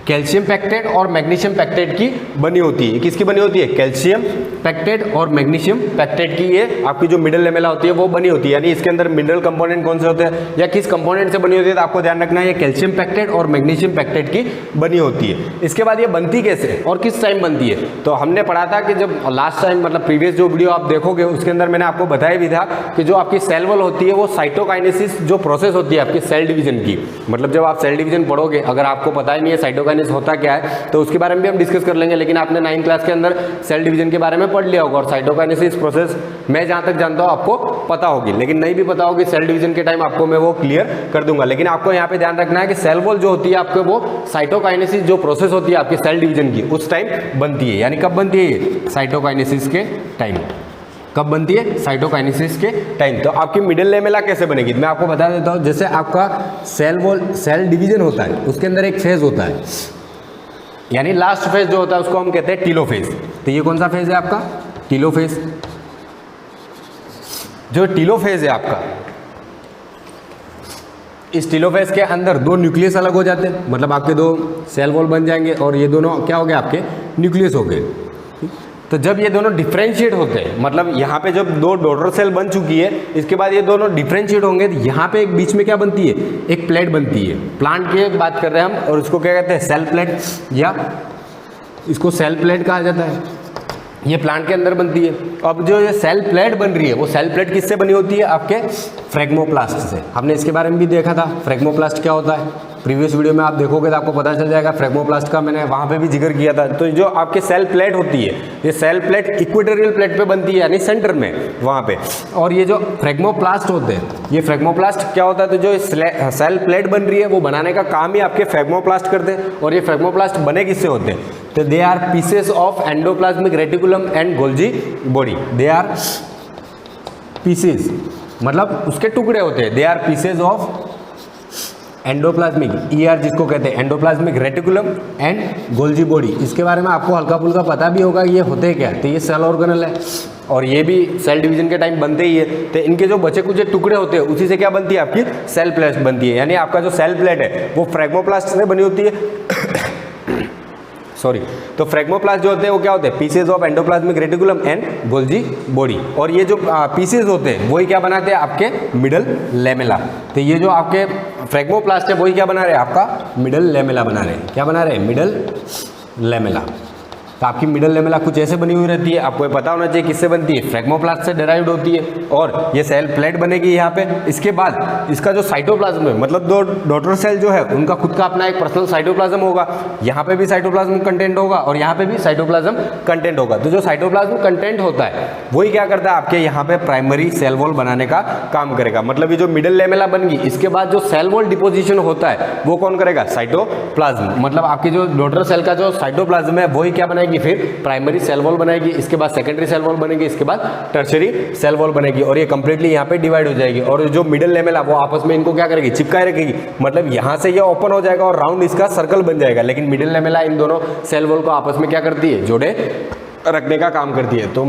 [SPEAKER 4] Calcium pectate और मैग्नीशियम पैक्टेट की बनी होती है। किसकी बनी होती है? कैल्शियम पैक्टेट और मैग्नीशियम पैक्टेट की ये आपकी जो मिडल लेमेला होती है वो बनी होती है। यानी इसके अंदर मिनरल कंपोनेंट कौन से होते हैं या किस कंपोनेंट से बनी होती है तो आपको ध्यान रखना है, ये कैल्शियम पैक्टेट और मैग्नीशियम पैक्टेट की बनी होती है। इसके बाद ये बनती कैसे और किस टाइम बनती है? तो हमने पढ़ा था कि जब लास्ट टाइम मतलब प्रीवियस जो वीडियो आप देखोगे उसके अंदर मैंने आपको बताया भी था कि जो आपकी सेल वॉल होती है वो साइटोकाइनेसिस जो प्रोसेस होती है आपकी सेल डिवीजन की, मतलब जब आप सेल डिवीजन पढ़ोगे, अगर आपको पता ही नहीं है साइटोकाइनेसिस होता क्या है तो उसके बारे में भी हम डिस्कस कर लेंगे, लेकिन आपने 9th क्लास के अंदर सेल डिवीजन के बारे में पढ़ लिया होगा और साइटोकाइनेसिस प्रोसेस मैं जहां तक जानता हूं आपको पता होगी, लेकिन नहीं भी पता होगी सेल डिवीजन के टाइम आपको मैं वो क्लियर कर दूंगा। लेकिन आपको यहाँ पे ध्यान रखना है कि सेल वॉल जो होती है आपके वो साइटोकाइनेसिस जो प्रोसेस होती है आपकी सेल डिवीजन की उस टाइम बनती है। यानी कब बनती है? साइटोकाइनेसिस के टाइम। कब बनती है? साइटोकाइनेसिस के टाइम। तो आपकी मिडल लेमेला कैसे बनेगी मैं आपको बता देता हूँ। जैसे आपका सेल वॉल सेल डिवीजन होता है उसके अंदर एक फेज होता है, यानी लास्ट फेज जो होता है उसको हम कहते हैं टीलोफेज। तो ये कौन सा फेज है आपका? टीलोफेज। जो टीलोफेज है आपका इस टेलोफेज के अंदर दो न्यूक्लियस अलग हो जाते हैं, मतलब आपके दो सेल वॉल बन जाएंगे और ये दोनों क्या हो गए आपके न्यूक्लियस हो गए। तो जब ये दोनों डिफरेंशिएट होते हैं, मतलब यहाँ पे जब दो डॉटर सेल बन चुकी है, इसके बाद ये दोनों डिफरेंशिएट होंगे, तो यहाँ पे एक बीच में क्या बनती है, एक प्लेट बनती है। प्लांट की बात कर रहे हैं हम, और उसको क्या कहते हैं, सेल प्लेट, या इसको सेल प्लेट कहा जाता है। ये प्लांट के अंदर बनती है। अब जो ये सेल प्लेट बन रही है, वो सेल प्लेट किससे बनी होती है, आपके फ्रेगमोप्लास्ट से। हमने इसके बारे में भी देखा था, फ्रेगमोप्लास्ट क्या होता है, प्रीवियस वीडियो में आप देखोगे तो आपको पता चल जाएगा। फ्रेगमोप्लास्ट का मैंने वहाँ पे भी जिक्र किया था। तो जो आपके सेल प्लेट होती है, ये सेल प्लेट इक्वेटोरियल प्लेट पे बनती है, यानी सेंटर में वहाँ पे। और ये जो फ्रेगमोप्लास्ट होते हैं, ये फ्रेगमोप्लास्ट क्या होता है, तो जो सेल प्लेट बन रही है वो बनाने का काम ही आपके फ्रेगमोप्लास्ट करते हैं। और ये फ्रेगमोप्लास्ट बने किससे होते हैं, तो they are pieces of endoplasmic reticulum and Golgi body. They are pieces, मतलब उसके टुकड़े होते हैं। They are pieces of endoplasmic, ER जिसको कहते हैं, endoplasmic reticulum and Golgi body. इसके बारे में आपको हल्का फुल्का पता भी होगा ये होते क्या, तो ये सेल ऑर्गेनल है और ये भी सेल डिवीजन के टाइम बनते ही है। तो इनके जो बचे कुछ टुकड़े होते हैं, उसी से क्या बनती है, आपकी सेल प्लेट बनती है। यानी आपका जो सेल प्लेट है वो फ्रेगमोप्लास्ट से बनी होती है सॉरी। तो फ्रेगमोप्लास्ट जो होते हैं वो क्या होते हैं, pieces of endoplasmic reticulum and Golgi body. और ये जो पीसेज होते हैं वही क्या बनाते हैं, आपके मिडल लेमेला। तो ये जो आपके फ्रेगमोप्लास्ट है वही क्या बना रहे हैं, आपका मिडल लेमेला बना रहे हैं। क्या बना रहे हैं, मिडल लेमेला। तो आपकी मिडल लेमेला कुछ ऐसे बनी हुई रहती है। आपको ये पता होना चाहिए किससे बनती है, फ्रेगमोप्लास्ट से डेराइव्ड होती है। और ये सेल प्लेट बनेगी यहाँ पे। इसके बाद इसका जो साइटोप्लाज्म है, मतलब दो डॉटर सेल जो है उनका खुद का अपना एक पर्सनल साइटोप्लाज्म होगा। यहाँ पे भी साइटोप्लाज्म कंटेंट होगा और यहाँ पे भी साइटोप्लाज्म कंटेंट होगा। तो जो साइटोप्लाज्म कंटेंट होता है वही क्या करता है, आपके यहाँ पे प्राइमरी सेल वॉल बनाने का काम करेगा। मतलब ये जो मिडल लेमेला बन गई, इसके बाद जो सेल वॉल डिपोजिशन होता है वो कौन करेगा, साइटोप्लाज्म। मतलब आपकी जो डॉटर सेल का जो साइटोप्लाज्म है वही क्या बनाएगी, फिर प्राइमरी सेल वॉल बनाएगी। इसके बाद सेकेंडरी सेल वॉल बनेगी, इसके बाद टर्शियरी सेल वॉल बनेगी। और ये कंप्लीटली यहाँ पे डिवाइड हो जाएगी। और जो मिडल लेमेला वो आपस में इनको क्या करेगी, चिपकाए रखेगी। मतलब यहाँ से ये ओपन हो जाएगा और राउंड इसका सर्कल बन जाएगा। लेकिन मिडल लेमेला इन दोनों सेल वॉल को आपस में क्या करती है, जोड़े रखने का काम करती है। तो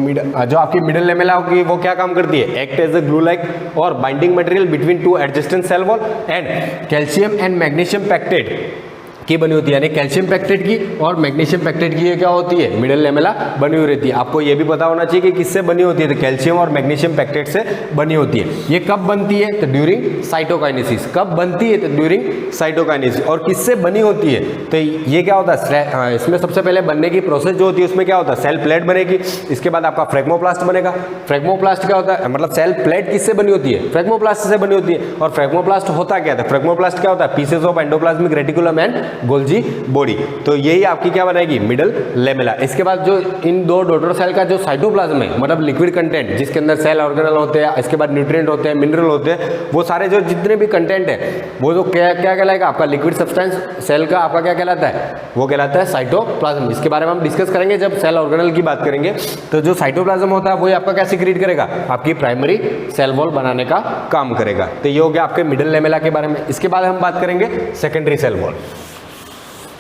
[SPEAKER 4] जो आपकी मिडल लेमेला होगी वो क्या काम करती है, act as a glue like और binding material between two adjacent cell wall and calcium and magnesium pectate की बनी होती है। यानी कैल्शियम पैक्टेट की और मैग्नीशियम पैक्टेट की ये क्या होती है, मिडल लेमेला बनी हुई रहती है। आपको ये भी पता होना चाहिए कि किससे बनी होती है, तो कैल्शियम और मैग्नीशियम पैक्टेट से बनी होती है। ये कब बनती है, तो ड्यूरिंग साइटोकाइनेसिस। कब बनती है, तो ड्यूरिंग साइटोकाइनेसिस। और किससे बनी होती है, तो ये क्या होता है, इसमें सबसे पहले बनने की प्रोसेस जो होती है उसमें क्या होता है, सेल प्लेट बनेगी। इसके बाद आपका फ्रेगमोप्लास्ट बनेगा। फ्रेगमोप्लास्ट क्या होता है, मतलब सेल प्लेट किससे बनी होती है, फ्रेगमोप्लास्ट से बनी होती है। और फ्रेगमोप्लास्ट होता क्या था, फ्रेगमोप्लास्ट क्या होता है, pieces of endoplasmic reticulum and Golgi body. तो यही आपकी क्या बनाएगी, मिडल लेमेला। इसके बाद जो इन दो डॉटर सेल का जो साइटोप्लाज्म है, मतलब लिक्विड कंटेंट जिसके अंदर सेल ऑर्गेनल होते हैं, इसके बाद न्यूट्रिएंट होते हैं, मिनरल होते हैं, वो सारे जो जितने भी कंटेंट है वो जो क्या कहलाएगा, आपका लिक्विड सब्सटेंस सेल का आपका क्या कहलाता है, वो कहलाता है साइटोप्लाज्म। इसके बारे में हम डिस्कस करेंगे जब सेल ऑर्गेनल की बात करेंगे। तो जो साइटोप्लाज्म होता है वही आपका क्या सीक्रेट करेगा, आपकी प्राइमरी सेल वॉल बनाने का काम करेगा। तो ये हो गया आपके मिडल लेमेला के बारे में। इसके बाद हम बात करेंगे सेकेंडरी सेल वॉल।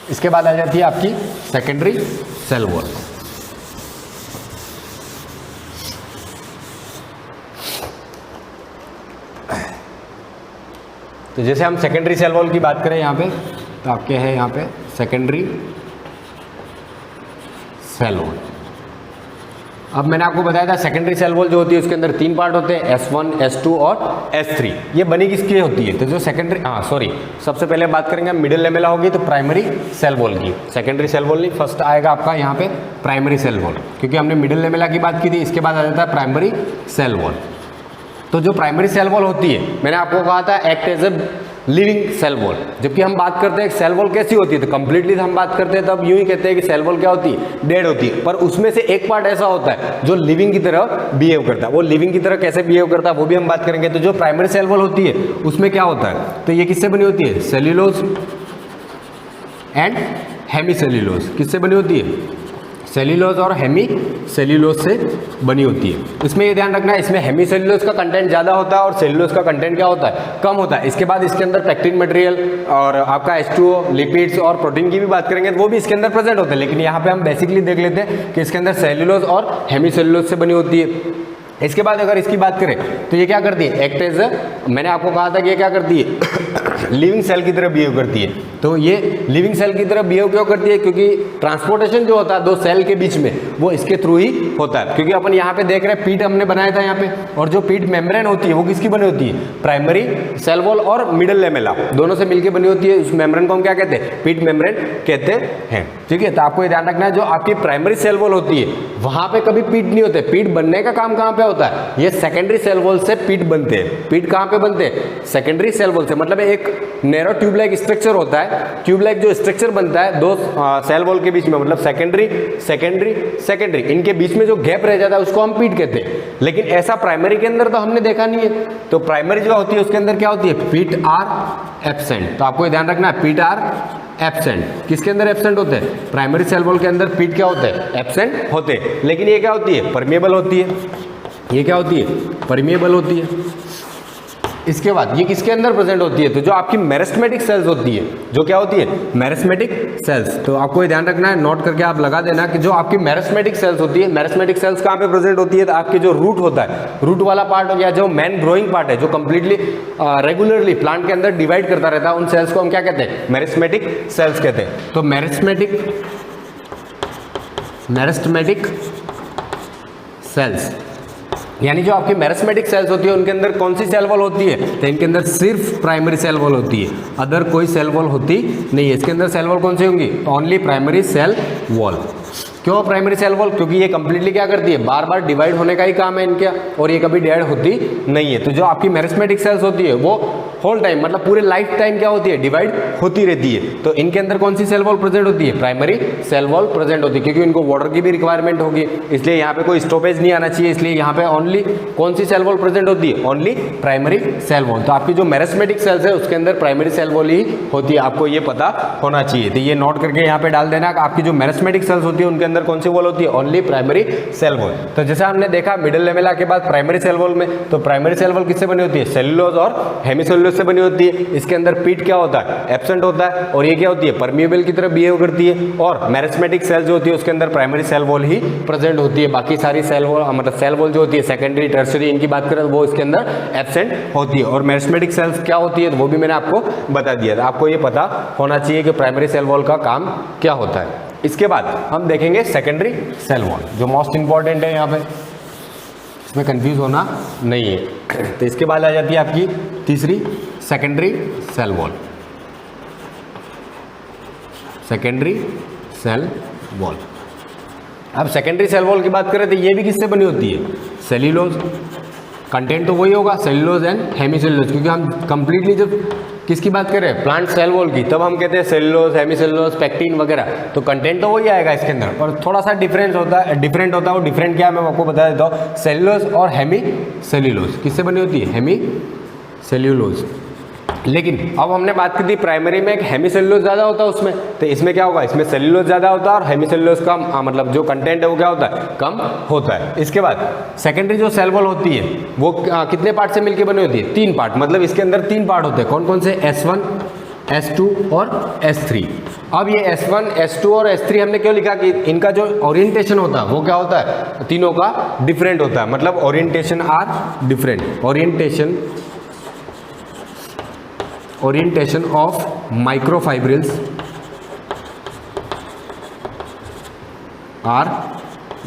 [SPEAKER 4] इसके बाद आ जाती है आपकी सेकेंडरी सेल वॉल। तो जैसे हम सेकेंडरी सेल वॉल की बात करें यहाँ पे, तो आपके है यहाँ पे सेकेंडरी सेल वॉल। अब मैंने आपको बताया था सेकेंडरी सेल वॉल जो होती है उसके अंदर तीन पार्ट होते हैं, S1, S2 और S3। ये बनी किसकी होती है, तो जो सेकेंडरी सबसे पहले बात करेंगे मिडिल लेमेला होगी तो प्राइमरी सेल वॉल की। सेकेंडरी सेल वॉल नहीं, फर्स्ट आएगा आपका यहाँ पे प्राइमरी सेल वॉल, क्योंकि हमने मिडिल लेमेला की बात की थी। इसके बाद आ जाता है प्राइमरी सेल वॉल। तो जो प्राइमरी सेल वॉल होती है, मैंने आपको कहा था act as a living cell wall. जबकि हम बात करते हैं सेल वॉल कैसी होती है, तो कंप्लीटली हम बात करते हैं तब यूं ही कहते हैं कि सेल वॉल क्या होती है, डेड होती है। पर उसमें से एक पार्ट ऐसा होता है जो लिविंग की तरह बिहेव करता है। वो लिविंग की तरह कैसे बिहेव करता है वो भी हम बात करेंगे। तो जो प्राइमरी सेल वॉल होती है उसमें क्या होता है, तो ये किससे बनी होती है, सेल्यूलोज एंड हेमी सेल्यूलोज। किससे बनी होती है, सेल्यूलोज और हेमी सेल्यूलोज से बनी होती है। इसमें ये ध्यान रखना है, इसमें हेमी सेल्यूलोज का कंटेंट ज़्यादा होता है और सेल्यूलोज का कंटेंट क्या होता है, कम होता है। इसके बाद इसके अंदर पैक्टिन मटेरियल और आपका H2O, लिपिड्स और प्रोटीन की भी बात करेंगे तो वो भी इसके अंदर प्रेजेंट होते हैं। लेकिन यहाँ पे हम बेसिकली देख लेते हैं कि इसके अंदर सेल्यूलोज और हेमी सेल्यूलोज से बनी होती है। इसके बाद अगर इसकी बात करें तो ये क्या करती है, एक्ट एज, मैंने आपको कहा था कि ये क्या करती है लिविंग सेल की तरह बिहेव करती है। तो ये लिविंग सेल की तरह बिहेव क्यों करती है? क्योंकि ट्रांसपोर्टेशन जो होता है दो सेल के बीच में वो इसके थ्रू ही होता है। क्योंकि अपन यहाँ पे देख रहे हैं पीट हमने बनाया था यहाँ पे, और जो पीट मेम्ब्रेन होती है वो किसकी बनी होती है? प्राइमरी सेल वॉल और मिडल लेमेला दोनों से मिलकर बनी होती है। उस मेम्ब्रेन को हम क्या कहते हैं? पीट मेम्ब्रेन कहते हैं। ठीक है, तो आपको ये ध्यान रखना है जो आपकी प्राइमरी सेल वॉल होती है वहां पे कभी पीट नहीं होते। पीट बनने का काम कहां पे होता है? ये सेकेंडरी सेल वॉल से पीट बनते हैं। पीट कहां पे बनते हैं? सेकेंडरी सेल वॉल से। मतलब एक नैरो ट्यूब लाइक स्ट्रक्चर होता है, ट्यूब लाइक जो स्ट्रक्चर बनता है दो सेल वॉल के बीच में, मतलब सेकेंडरी सेकेंडरी सेकेंडरी, इनके बीच में जो गैप रह जाता है उसको हम पीट कहते हैं। लेकिन ऐसा प्राइमरी के अंदर तो हमने देखा नहीं है। तो प्राइमरी जो होती है उसके अंदर क्या होती है? पीट आर एब्सेंट। तो आपको ये ध्यान रखना है, पीट आर एब्सेंट। किसके अंदर एब्सेंट होते हैं? प्राइमरी सेल वॉल के अंदर पीट क्या होते हैं? एब्सेंट होते हैं। लेकिन ये क्या होती है? परमिएबल होती है। ये क्या होती है? परमिएबल होती है। इसके बाद ये किसके अंदर प्रेजेंट होती है? तो जो आपकी मेरिस्टेमेटिक सेल्स होती है, जो क्या होती है? Meristematic cells. तो आपको ये ध्यान रखना है, नोट करके आप लगा देना कि जो आपकी मेरिस्टेमेटिक सेल्स होती है, मेरिस्टेमेटिक सेल्स कहाँ पे प्रेजेंट होती है? तो आपके जो रूट होता है, रूट वाला पार्ट हो गया, जो मेन ग्रोइंग पार्ट है, जो कंप्लीटली रेगुलरली प्लांट के अंदर डिवाइड करता रहता है, उन सेल्स को हम क्या कहते हैं? मेरिस्टेमेटिक सेल्स कहते हैं। तो मेरिस्टेमेटिक सेल्स यानी जो आपकी मेरिस्टेमेटिक सेल्स होती है उनके अंदर कौन सी सेल वॉल होती है? तो इनके अंदर सिर्फ प्राइमरी सेल वॉल होती है, अदर कोई सेल वॉल होती नहीं है। इसके अंदर सेल वॉल कौन सी होंगी? Only primary cell wall. क्यों प्राइमरी सेल वॉल? क्योंकि ये कंप्लीटली क्या करती है? बार बार डिवाइड होने का ही काम है इनका, और ये कभी डिवाइड होती नहीं है। तो जो आपकी मेरिस्टेमेटिक सेल्स होती है वो होल टाइम, मतलब पूरे लाइफ टाइम क्या होती है? डिवाइड होती रहती है। तो इनके अंदर कौन सी सेल वॉल प्रेजेंट होती है? प्राइमरी सेल वॉल प्रेजेंट होती है, क्योंकि इनको वाटर की भी रिक्वायरमेंट होगी, इसलिए यहाँ पे कोई स्टॉपेज नहीं आना चाहिए। इसलिए यहाँ पे ओनली कौन सी सेल वॉल प्रेजेंट होती है? Only primary cell wall. तो आपकी जो मेरिस्टेमेटिक सेल्स है उसके अंदर प्राइमरी सेल वॉल ही होती है, आपको ये पता होना चाहिए। तो ये नोट करके यहाँ पे डाल देना कि आपकी जो मेरिस्टेमेटिक सेल्स होती है उनके अंदर कौन सी वॉल होती है? Only primary cell wall. तो जैसा हमने देखा मिडिल लेमेला के बाद प्राइमरी सेल वॉल में, तो प्राइमरी सेल वॉल किससे बनी होती है? सेल्यूलोज और हेमिसेल्यूलोज से बनी होती है। इसके अंदर पीट क्या होता है? एब्सेंट होता है, और ये क्या होती है? परमिएबल की तरह बिहेव करती है। और मेरिस्टेमेटिक सेल जो होती है उसके अंदर प्राइमरी सेल वॉल ही प्रेजेंट होती है। बाकी सारी सेल वॉल, मतलब सेल वॉल जो होती है सेकेंडरी टर्शियरी इनकी बात करें तो वो इसके अंदर एब्सेंट होती है। और मेरिस्टेमेटिक सेल्स क्या होती है वो भी मैंने आपको बता दिया था। आपको ये पता होना चाहिए कि प्राइमरी सेल वॉल का काम क्या होता है। इसके बाद हम देखेंगे सेकेंडरी सेल वॉल, जो मोस्ट इंपॉर्टेंट है यहाँ पे, इसमें कंफ्यूज होना नहीं है। तो इसके बाद आ जाती है आपकी तीसरी secondary cell wall. Secondary cell wall. अब सेकेंडरी सेल वॉल की बात करें तो ये भी किससे बनी होती है? सेल्यूलोज। कंटेंट तो वही होगा, सेल्यूलोज एंड हेमिसेल्यूलोज, क्योंकि हम कंप्लीटली जब किसकी बात करें? प्लांट सेल वॉल की, तब हम कहते हैं सेल्यूलोज, हेमिसेल्यूलोज, पेक्टिन वगैरह। तो कंटेंट तो वही आएगा इसके अंदर, और थोड़ा सा डिफरेंस होता है। डिफरेंट होता है, वो डिफरेंट क्या है मैं आपको बता देता हूँ। सेल्यूलोज और हेमिसेल्यूलोज किससे बनी होती है? हेमिसेल्यूलोज। लेकिन अब हमने बात की थी प्राइमरी में एक हेमिसेल्यूलोज ज़्यादा होता है उसमें, तो इसमें क्या होगा? इसमें सेल्यूलोज ज़्यादा होता है और हेमिसेल्यूलोज का मतलब जो कंटेंट है वो क्या होता है? कम होता है। इसके बाद सेकेंडरी जो सेल वॉल होती है वो कितने पार्ट से मिलकर बनी होती है? 3 पार्ट। मतलब इसके अंदर 3 पार्ट होते हैं। कौन कौन से? S1, S2 और S3। अब ये S1, S2 और S3 हमने क्यों लिखा कि इनका जो ओरिएंटेशन होता है वो क्या होता है? तीनों का डिफरेंट होता है, मतलब orientation are different. Orientation of microfibrils are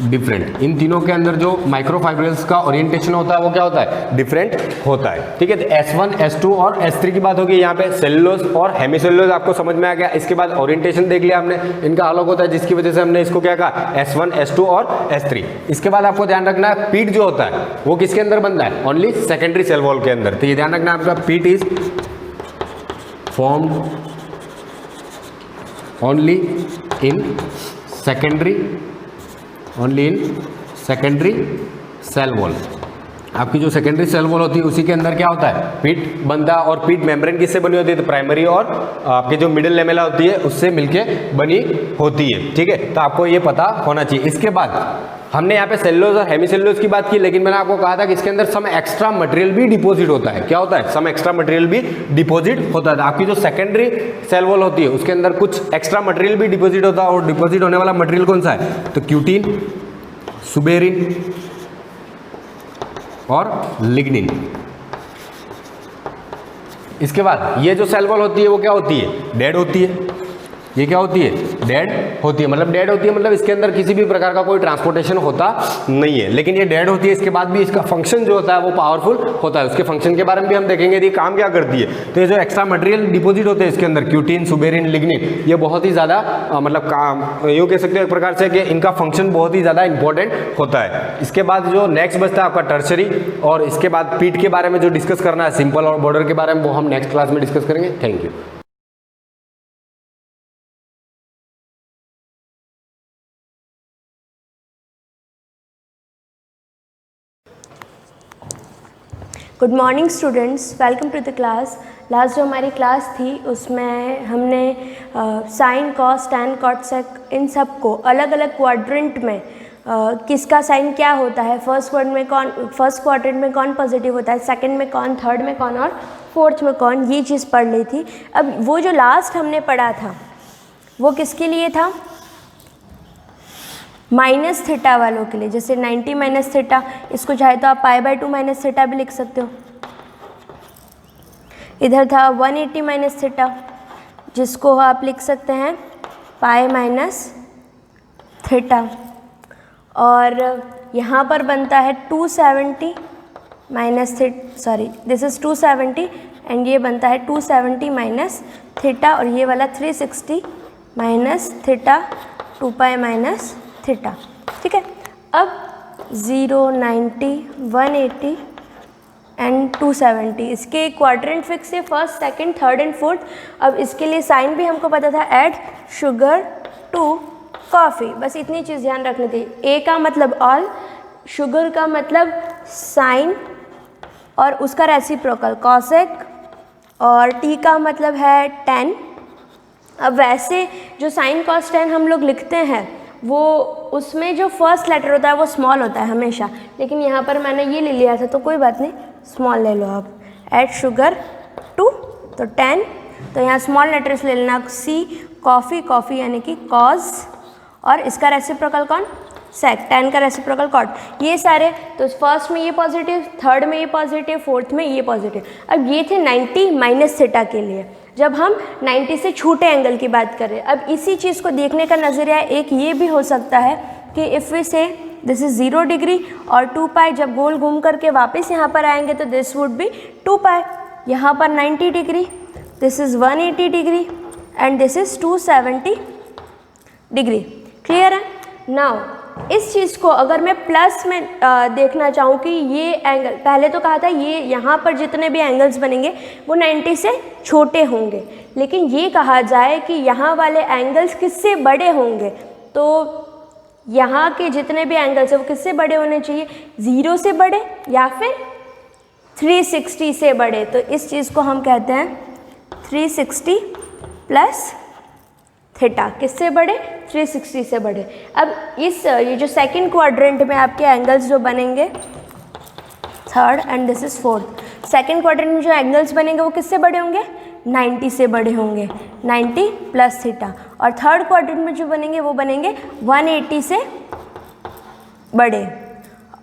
[SPEAKER 4] different. इन तीनों के अंदर जो माइक्रोफाइब्रिल्स का ओरिएंटेशन होता है वो क्या होता है? डिफरेंट होता है। ठीक है, तो S1, S2 और S3 की बात होगी। यहाँ पे सेल्यूलोज और हेमिसेल्यूलोज आपको समझ में आ गया। इसके बाद ओरिएंटेशन देख लिया हमने, इनका अलग होता है, जिसकी वजह से हमने इसको क्या कहा? S1, S2 और S3। इसके बाद आपको ध्यान रखना है पीट जो होता है वो किसके अंदर बनता है? ओनली सेकेंडरी सेल वॉल के अंदर। तो ये ध्यान रखना आपका, पीट is formed only in secondary cell wall। आपकी जो सेकेंडरी सेल वॉल होती है उसी के अंदर क्या होता है? पीट बनता है। और पीट मेम्ब्रेन किससे बनी होती है? तो प्राइमरी और आपकी जो मिडिल लेमेला होती है उससे मिलके बनी होती है। ठीक है, तो आपको ये पता होना चाहिए। इसके बाद हमने यहाँ पे सेल्यूलोज और हेमिसेल्यूलोज की बात की, लेकिन मैंने आपको कहा था कि इसके अंदर सम एक्स्ट्रा मटेरियल भी डिपॉजिट होता है। क्या होता है? सम एक्स्ट्रा मटेरियल भी डिपॉजिट होता है। आपकी जो सेकेंडरी सेल वॉल होती है उसके अंदर कुछ एक्स्ट्रा मटेरियल भी डिपॉजिट होता है, और डिपॉजिट होने वाला मटेरियल कौन सा है? तो क्यूटीन, सुबेरिन और लिग्निन। इसके बाद ये जो सेल वॉल होती है वो क्या होती है, डेड होती है। ये क्या होती है, डेड होती है। मतलब डेड होती है मतलब इसके अंदर किसी भी प्रकार का कोई ट्रांसपोर्टेशन होता नहीं है, लेकिन ये डेड होती है। इसके बाद भी इसका फंक्शन जो होता है वो पावरफुल होता है। उसके फंक्शन के बारे में भी हम देखेंगे ये काम क्या करती है। तो ये जो एक्स्ट्रा मटेरियल डिपॉजिट होते हैं इसके अंदर, क्यूटीन, सुबेरिन, लिग्निन, ये बहुत ही ज़्यादा मतलब काम यूँ कह सकते हो एक प्रकार से कि इनका फंक्शन बहुत ही ज़्यादा इंपॉर्टेंट होता है। इसके बाद जो नेक्स्ट बचता है आपका टर्शरी, और इसके बाद पीट के बारे में जो डिस्कस करना है, सिंपल और बॉर्डर के बारे में, वो हम नेक्स्ट क्लास में डिस्कस करेंगे। Thank you.
[SPEAKER 5] Good morning students, welcome to the class. Last जो हमारी क्लास थी उसमें हमने sine, cos, tan, cot, sec इन सब को अलग अलग क्वाड्रेंट में किसका साइन क्या होता है, फर्स्ट क्वाड्रेंट में कौन पॉजिटिव होता है, सेकंड में कौन, थर्ड में कौन और फोर्थ में कौन, ये चीज़ पढ़ ली थी। अब वो जो लास्ट हमने पढ़ा था वो किसके लिए था, माइनस थीटा वालों के लिए। जैसे 90 माइनस थीटा, इसको चाहे तो आप π/2 माइनस थीटा भी लिख सकते हो। इधर था 180 माइनस थीटा, जिसको आप लिख सकते हैं पाई माइनस थीटा। और यहाँ पर बनता है 270 माइनस दिस इज़ 270 एंड ये बनता है 270 माइनस थीटा, और ये वाला 360 माइनस थीटा 2π माइनस थीटा। ठीक है। अब 0, 90, 180 एंड 270 इसके क्वाड्रेंट फिक्स है, first, second, third and fourth. अब इसके लिए साइन भी हमको पता था, ऐड शुगर टू कॉफ़ी। बस इतनी चीज़ ध्यान रखनी थी। ए का मतलब ऑल, शुगर का मतलब साइन और उसका रेसिप्रोकल कॉसेक, और टी का मतलब है टेन। अब वैसे जो साइन कॉस टेन हम लोग लिखते हैं वो उसमें जो फर्स्ट लेटर होता है वो स्मॉल होता है हमेशा, लेकिन यहाँ पर मैंने ये ले लिया था तो कोई बात नहीं, स्मॉल ले लो आप। ऐड शुगर टू, तो 10, तो यहाँ स्मॉल लेटर्स ले लेना, सी, कॉफ़ी, कॉफ़ी यानी कि कॉज, और इसका रेसिप्रोकल कौन, सेक, 10 का रेसिप्रोकल कॉट। ये सारे, तो फर्स्ट में ये पॉजिटिव, थर्ड में ये पॉजिटिव, फोर्थ में ये पॉजिटिव। अब ये थे 90 माइनस थीटा के लिए, जब हम 90 से छोटे एंगल की बात कर रहे हैं। अब इसी चीज़ को देखने का नज़रिया एक ये भी हो सकता है कि इफ़ वी से दिस इज़ 0 डिग्री और 2π, जब गोल घूम करके वापस यहाँ पर आएंगे तो दिस वुड बी 2π। यहाँ पर 90 degree, this is 180 degree and this is 270 degree. Clear है। नाउ इस चीज़ को अगर मैं प्लस में देखना चाहूँ कि ये एंगल, पहले तो कहा था ये यहाँ पर जितने भी एंगल्स बनेंगे वो 90 से छोटे होंगे, लेकिन ये कहा जाए कि यहाँ वाले एंगल्स किससे बड़े होंगे, तो यहाँ के जितने भी एंगल्स हैं वो किससे बड़े होने चाहिए, 0 से बड़े या फिर 360 से बड़े। तो इस चीज़ को हम कहते हैं 360 प्लस थीटा, किससे बड़े, 360 से बड़े। अब ये जो सेकंड क्वाड्रेंट में आपके एंगल्स जो बनेंगे, third and this is fourth, second quadrant में जो एंगल्स बनेंगे वो किससे बड़े होंगे, 90 से बड़े होंगे, 90 प्लस थीटा। और थर्ड क्वाड्रेंट में जो बनेंगे वो बनेंगे 180 से बड़े।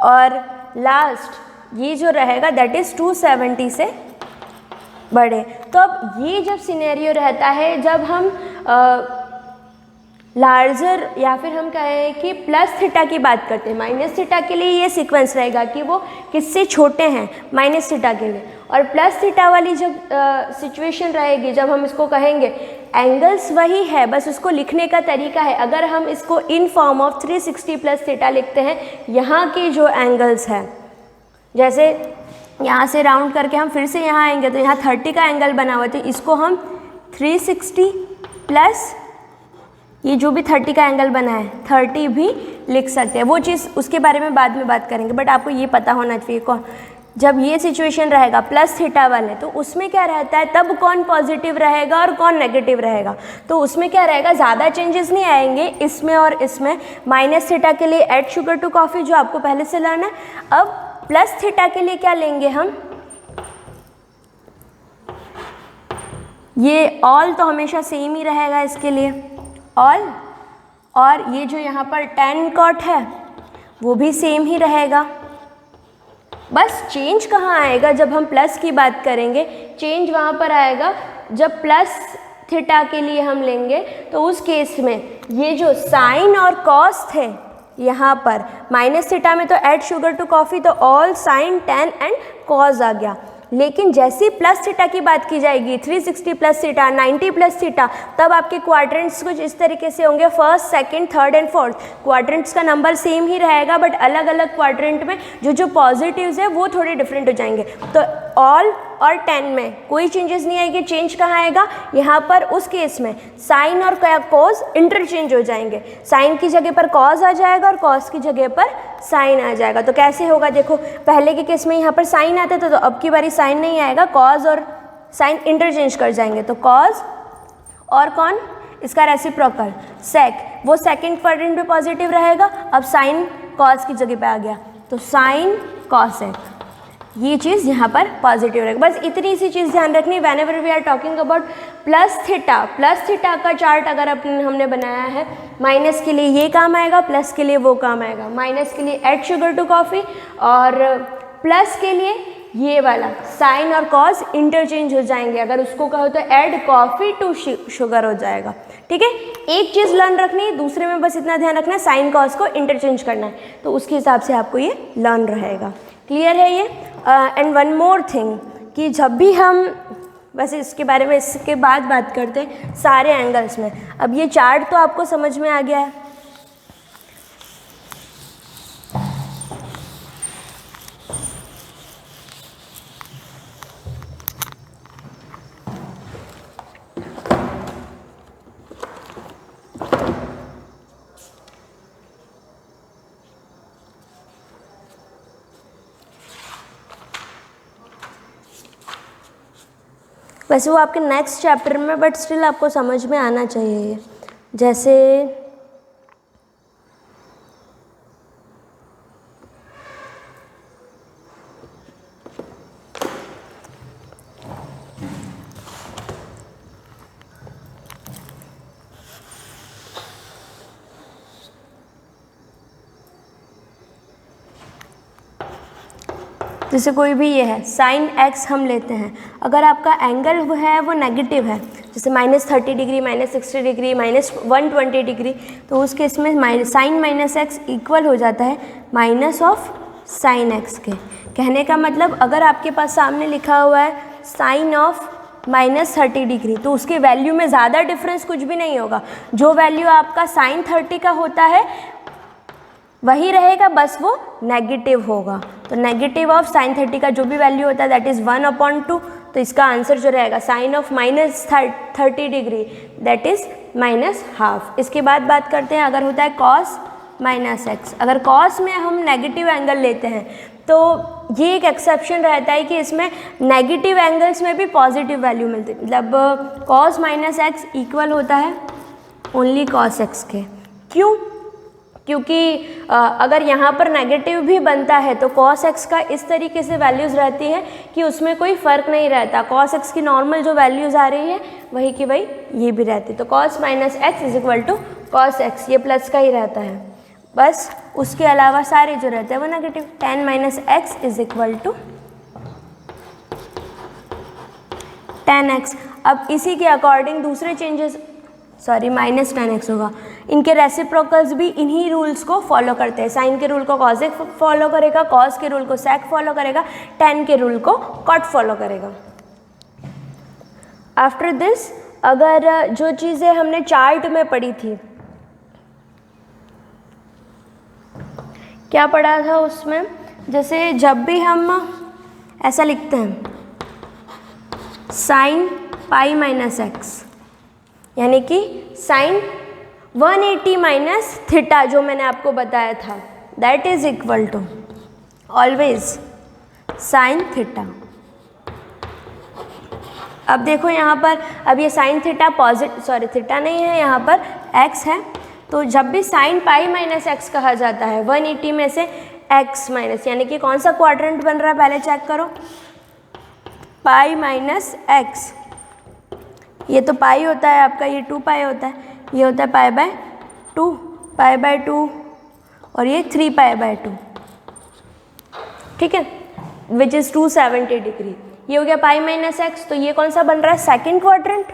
[SPEAKER 5] और लास्ट ये जो रहेगा दैट इज़ 270 से बड़े। तो अब ये जब सिनेरियो रहता है, जब हम लार्जर या फिर हम कहें कि प्लस थीटा की बात करते हैं, माइनस थीटा के लिए ये सीक्वेंस रहेगा कि वो किससे छोटे हैं, माइनस थीटा के लिए। और प्लस थीटा वाली जब सिचुएशन रहेगी, जब हम इसको कहेंगे एंगल्स वही है, बस उसको लिखने का तरीका है। अगर हम इसको in form of 360 plus theta लिखते हैं, यहाँ के जो एंगल्स हैं, जैसे यहाँ से राउंड करके हम फिर से यहाँ आएंगे तो यहाँ 30 का एंगल बना हुआ है, तो इसको हम 360 प्लस ये जो भी 30 का एंगल बना है 30 भी लिख सकते हैं। वो चीज़ उसके बारे में बाद में बात करेंगे, बट आपको ये पता होना चाहिए कौन, जब ये सिचुएशन रहेगा प्लस थीटा वाले, तो उसमें क्या रहता है, तब कौन पॉजिटिव रहेगा और कौन नेगेटिव रहेगा। तो उसमें क्या रहेगा, ज़्यादा चेंजेस नहीं आएंगे इसमें और इसमें। माइनस थीटा के लिए ऐड शुगर टू कॉफ़ी जो आपको पहले से लर्न है। अब प्लस थीटा के लिए क्या लेंगे हम, ये ऑल तो हमेशा सेम ही रहेगा इसके लिए, ऑल। और ये जो यहाँ पर tan cot है वो भी सेम ही रहेगा, बस चेंज कहाँ आएगा जब हम प्लस की बात करेंगे, चेंज वहाँ पर आएगा जब प्लस थीटा के लिए हम लेंगे तो उस केस में ये जो साइन और कॉस थे यहाँ पर माइनस थीटा में तो ऐड शुगर टू कॉफ़ी तो all sine tan and cos आ गया। लेकिन जैसे ही प्लस थीटा की बात की जाएगी 360 प्लस थीटा 90 प्लस थीटा तब आपके क्वाड्रेंट्स कुछ इस तरीके से होंगे, first second third and fourth. Quadrants का नंबर सेम ही रहेगा बट अलग अलग क्वाड्रेंट में जो पॉजिटिव्स है वो थोड़े डिफरेंट हो जाएंगे। तो ऑल और 10 में कोई चेंजेस नहीं आएगी। चेंज कहाँ आएगा, यहाँ पर उस केस में साइन और कॉस इंटरचेंज हो जाएंगे, साइन की जगह पर कॉस आ जाएगा और कॉस की जगह पर साइन आ जाएगा। तो कैसे होगा, देखो पहले के केस में यहाँ पर साइन आता था तो अब की बारी साइन नहीं आएगा, कॉस और साइन इंटरचेंज कर जाएंगे। तो कॉस और कौन, इसका रेसिप्रोकल सेक, वो सेकंड क्वाड्रेंट में पॉजिटिव रहेगा। अब साइन कॉस की जगह पे आ गया तो साइन कॉसेक, ये चीज़ यहाँ पर पॉजिटिव रहेगा। बस इतनी सी चीज़ ध्यान रखनी whenever we are talking about plus theta का चार्ट अगर हमने बनाया है, माइनस के लिए ये काम आएगा, प्लस के लिए वो काम आएगा। माइनस के लिए ऐड शुगर टू कॉफ़ी और प्लस के लिए ये वाला साइन और कॉस इंटरचेंज हो जाएंगे। अगर उसको कहो तो ऐड कॉफ़ी टू शुगर हो जाएगा। ठीक है, एक चीज़ लर्न रखनी है, दूसरे में बस इतना ध्यान रखना है साइन कॉस को इंटरचेंज करना है, तो उसके हिसाब से आपको ये लर्न रहेगा। क्लियर है ये। एंड वन मोर थिंग कि जब भी हम, बस इसके बारे में इसके बाद बात करते हैं सारे एंगल्स में। अब ये चार्ट तो आपको समझ में आ गया है, वैसे वो आपके नेक्स्ट चैप्टर में बट स्टिल आपको समझ में आना चाहिए ये। जैसे जैसे कोई भी ये है साइन एक्स हम लेते हैं, अगर आपका एंगल वो है वो नेगेटिव है, जैसे -30 डिग्री, -60 डिग्री, -120 डिग्री, तो उस केस में साइन माइनस एक्स इक्वल हो जाता है माइनस ऑफ साइन एक्स के। कहने का मतलब अगर आपके पास सामने लिखा हुआ है साइन ऑफ -30 डिग्री तो उसके वैल्यू में ज़्यादा डिफरेंस कुछ भी नहीं होगा। जो वैल्यू आपका साइन 30 का होता है वही रहेगा, बस वो नेगेटिव होगा। तो नेगेटिव ऑफ साइन 30 का जो भी वैल्यू होता है दैट इज़ 1/2। तो इसका आंसर जो रहेगा sine of -30 degree that is -half. इसके बाद बात करते हैं अगर होता है कॉस माइनस एक्स। अगर कॉस में हम नेगेटिव एंगल लेते हैं तो ये एक एक्सेप्शन रहता है कि इसमें नेगेटिव एंगल्स में भी पॉजिटिव वैल्यू मिलती है, मतलब कॉस माइनस एक्स इक्वल होता है ओनली कॉस एक्स के। क्यों? क्योंकि अगर यहाँ पर नेगेटिव भी बनता है तो कॉस एक्स का इस तरीके से वैल्यूज़ रहती है कि उसमें कोई फ़र्क नहीं रहता। कॉस एक्स की नॉर्मल जो वैल्यूज़ आ रही है वही की वही ये भी रहती है। तो cos minus x is equal to cos x, ये प्लस का ही रहता है, बस उसके अलावा सारे जो रहते हैं वो negative. tan minus x is equal to tan x। अब इसी के अकॉर्डिंग दूसरे चेंजेस, सॉरी -tan x होगा, इनके रेसिप्रोकल्स भी इन्हीं रूल्स को फॉलो करते हैं। साइन के रूल को कॉसेक फॉलो करेगा, कॉस के रूल को सेक फॉलो करेगा, tan के रूल को कॉट फॉलो करेगा। आफ्टर दिस अगर जो चीज़ें हमने चार्ट में पढ़ी थी, क्या पढ़ा था उसमें, जैसे जब भी हम ऐसा लिखते हैं साइन पाई माइनस एक्स, यानी कि साइन 180 माइनस थीटा जो मैंने आपको बताया था that is equal to always sine theta. अब देखो यहाँ पर, अब ये साइन थीटा थीटा नहीं है, यहाँ पर एक्स है, तो जब भी साइन पाई माइनस एक्स कहा जाता है 180 में से एक्स माइनस, यानी कि कौन सा क्वाड्रेंट बन रहा है पहले चेक करो, पाई माइनस एक्स। ये तो पाई होता है आपका, ये 2 पाई होता है, ये होता है पाई/2, पाई/2 और ये 3 पाई/2। ठीक है, विच इज़ 270 डिग्री। ये हो गया पाई माइनस एक्स। तो ये कौन सा बन रहा है, second quadrant,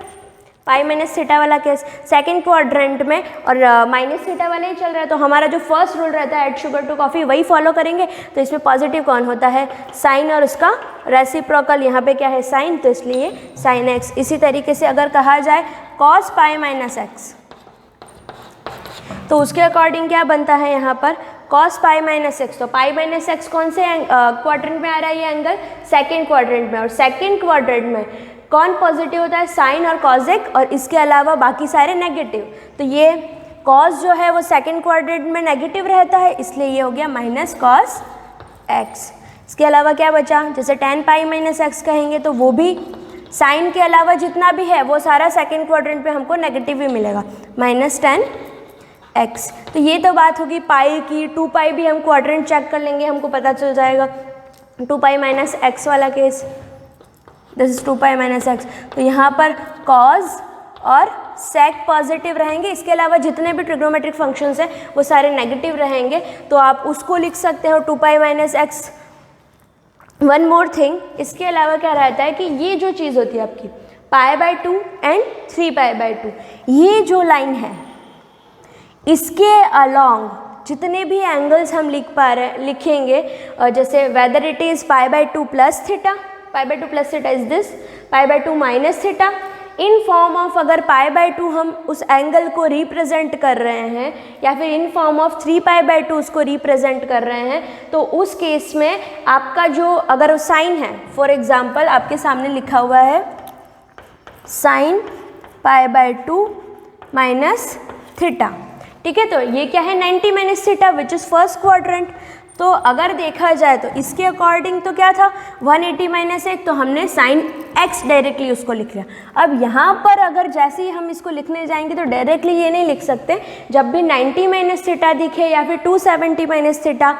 [SPEAKER 5] pi minus theta वाला केस सेकेंड क्वाड्रेंट में, और माइनस थीटा वाला ही चल रहा है। तो हमारा जो फर्स्ट रूल रहता है ऐड शुगर टू कॉफ़ी वही फॉलो करेंगे। तो इसमें पॉजिटिव कौन होता है, साइन, और उसका रेसिप्रोकल यहाँ पे क्या है, साइन, तो इसलिए साइन एक्स। इसी तरीके से अगर कहा जाए कॉस पाई माइनस एक्स, तो उसके अकॉर्डिंग क्या बनता है यहाँ पर, कॉस पाई माइनस एक्स। तो पाई माइनस एक्स कौन से क्वाड्रेंट में आ रहा है, ये एंगल सेकेंड क्वाड्रेंट में, और सेकेंड क्वाड्रेंट में कौन पॉजिटिव होता है, साइन और कॉसेक, और इसके अलावा बाकी सारे नेगेटिव। तो ये कॉस जो है वो सेकेंड क्वाड्रेंट में नेगेटिव रहता है, इसलिए ये हो गया माइनस कॉस एक्स। इसके अलावा क्या बचा, जैसे टेन पाई माइनस एक्स कहेंगे तो वो भी साइन के अलावा जितना भी है वो सारा सेकेंड क्वाड्रेंट पे हमको नेगेटिव ही मिलेगा, माइनस 10 एक्स। तो ये तो बात होगी पाई की। 2 पाई भी हम क्वाड्रेंट चेक कर लेंगे, हमको पता चल जाएगा 2 पाई माइनस एक्स वाला case, this is 2 pi minus x. तो यहाँ पर कॉज और सेक पॉजिटिव रहेंगे, इसके अलावा जितने भी ट्रिग्नोमेट्रिक फंक्शंस हैं वो सारे नेगेटिव रहेंगे। तो आप उसको लिख सकते हो 2 pi minus x. One more thing, इसके अलावा क्या रहता है कि ये जो चीज़ होती है आपकी पाई बाय 2 एंड 3 पाई बाय 2, ये जो लाइन है इसके अलॉन्ग जितने भी एंगल्स हम लिखेंगे, जैसे whether it is pi by 2 plus theta, pi by 2 plus theta is this, pi by 2 minus theta, in form of अगर पाई बाय 2 हम उस एंगल को रिप्रेजेंट कर रहे हैं, या फिर in form of 3 pi by 2 उसको रिप्रेजेंट कर रहे हैं, तो उस केस में आपका जो अगर साइन है, फॉर एग्जांपल आपके सामने लिखा हुआ है sign pi by 2 minus theta, ठीक है। तो ये क्या है 90 minus theta which is first quadrant. तो अगर देखा जाए तो इसके अकॉर्डिंग तो क्या था 180 माइनस 1, तो हमने साइन एक्स डायरेक्टली उसको लिख लिया। अब यहाँ पर अगर जैसे ही हम इसको लिखने जाएंगे तो डायरेक्टली ये नहीं लिख सकते, जब भी 90 माइनस थीटा दिखे या फिर 270 माइनस थीटा,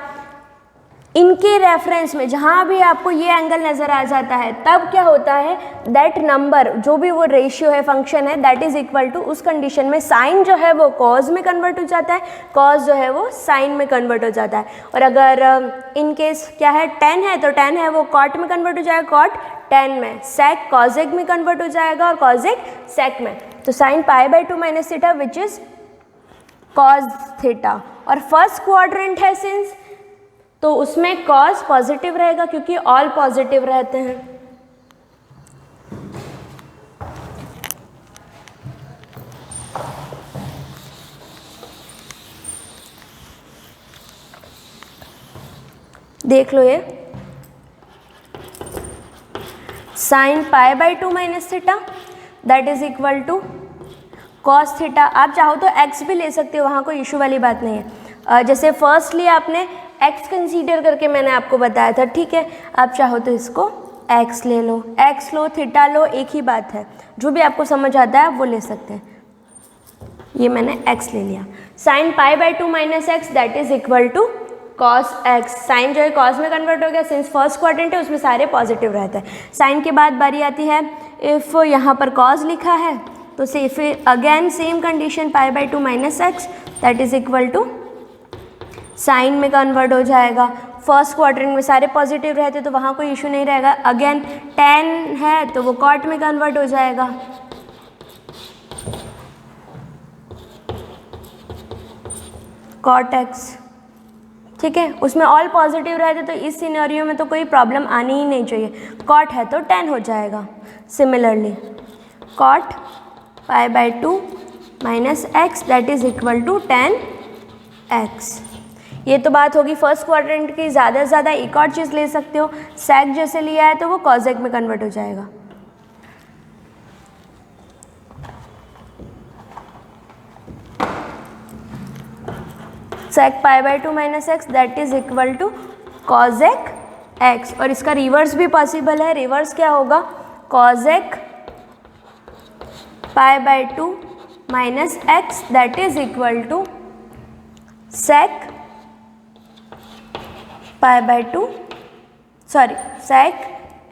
[SPEAKER 5] इनके रेफरेंस में जहाँ भी आपको ये एंगल नज़र आ जाता है तब क्या होता है, दैट नंबर जो भी वो रेशियो है, फंक्शन है, दैट इज़ इक्वल टू, उस कंडीशन में साइन जो है वो कॉज में कन्वर्ट हो जाता है, कॉज जो है वो साइन में कन्वर्ट हो जाता है। और अगर इन केस क्या है 10 है तो 10 है वो कॉट में कन्वर्ट हो जाएगा, कॉट 10 में, सेक कॉजेक में कन्वर्ट हो जाएगा और कॉजेक सेक में। तो sign pi by 2 minus theta which is cos theta, और फर्स्ट क्वाड्रेंट है सिंस, तो उसमें कॉज पॉजिटिव रहेगा क्योंकि ऑल पॉजिटिव रहते हैं। देख लो ये sine pi by 2 minus theta that is equal to cos theta. आप चाहो तो एक्स भी ले सकते हो, वहाँ कोई इशू वाली बात नहीं है। जैसे फर्स्टली आपने एक्स कंसीडर करके मैंने आपको बताया था, ठीक है। आप चाहो तो इसको एक्स ले लो, एक्स लो, थीटा लो, एक ही बात है, जो भी आपको समझ आता है आप वो ले सकते हैं। ये मैंने एक्स ले लिया। Sine pi by 2 minus x that is equal to cos x. Sine जो है कॉस में कन्वर्ट हो गया, सिंस फर्स्ट क्वाड्रेंट है उसमें सारे पॉजिटिव रहते हैं। साइन के बाद बारी आती है, इफ़ यहाँ पर कॉस लिखा है तो से फिर again same condition pi by 2 minus x that is equal to sine में कन्वर्ट हो जाएगा। फर्स्ट क्वाड्रेंट में सारे पॉजिटिव रहते तो वहाँ कोई इशू नहीं रहेगा। अगेन 10 है तो वो कॉट में कन्वर्ट हो जाएगा। कॉट एक्स, ठीक है, उसमें ऑल पॉजिटिव रहते तो इस सिनेरियो में तो कोई प्रॉब्लम आनी ही नहीं चाहिए। कॉट है तो 10 हो जाएगा। Similarly cot pi by 2 minus x that is equal to 10 x. ये तो बात होगी फर्स्ट क्वाड्रेंट की। ज़्यादा से ज़्यादा एक और चीज़ ले सकते हो, सेक जैसे लिया है तो वो कॉजेक में कन्वर्ट हो जाएगा। Sec pi by 2 minus x that is equal to cosec X. और इसका रिवर्स भी पॉसिबल है। रिवर्स क्या होगा, cosec pi by 2 minus x that is equal to sec pi by 2 sec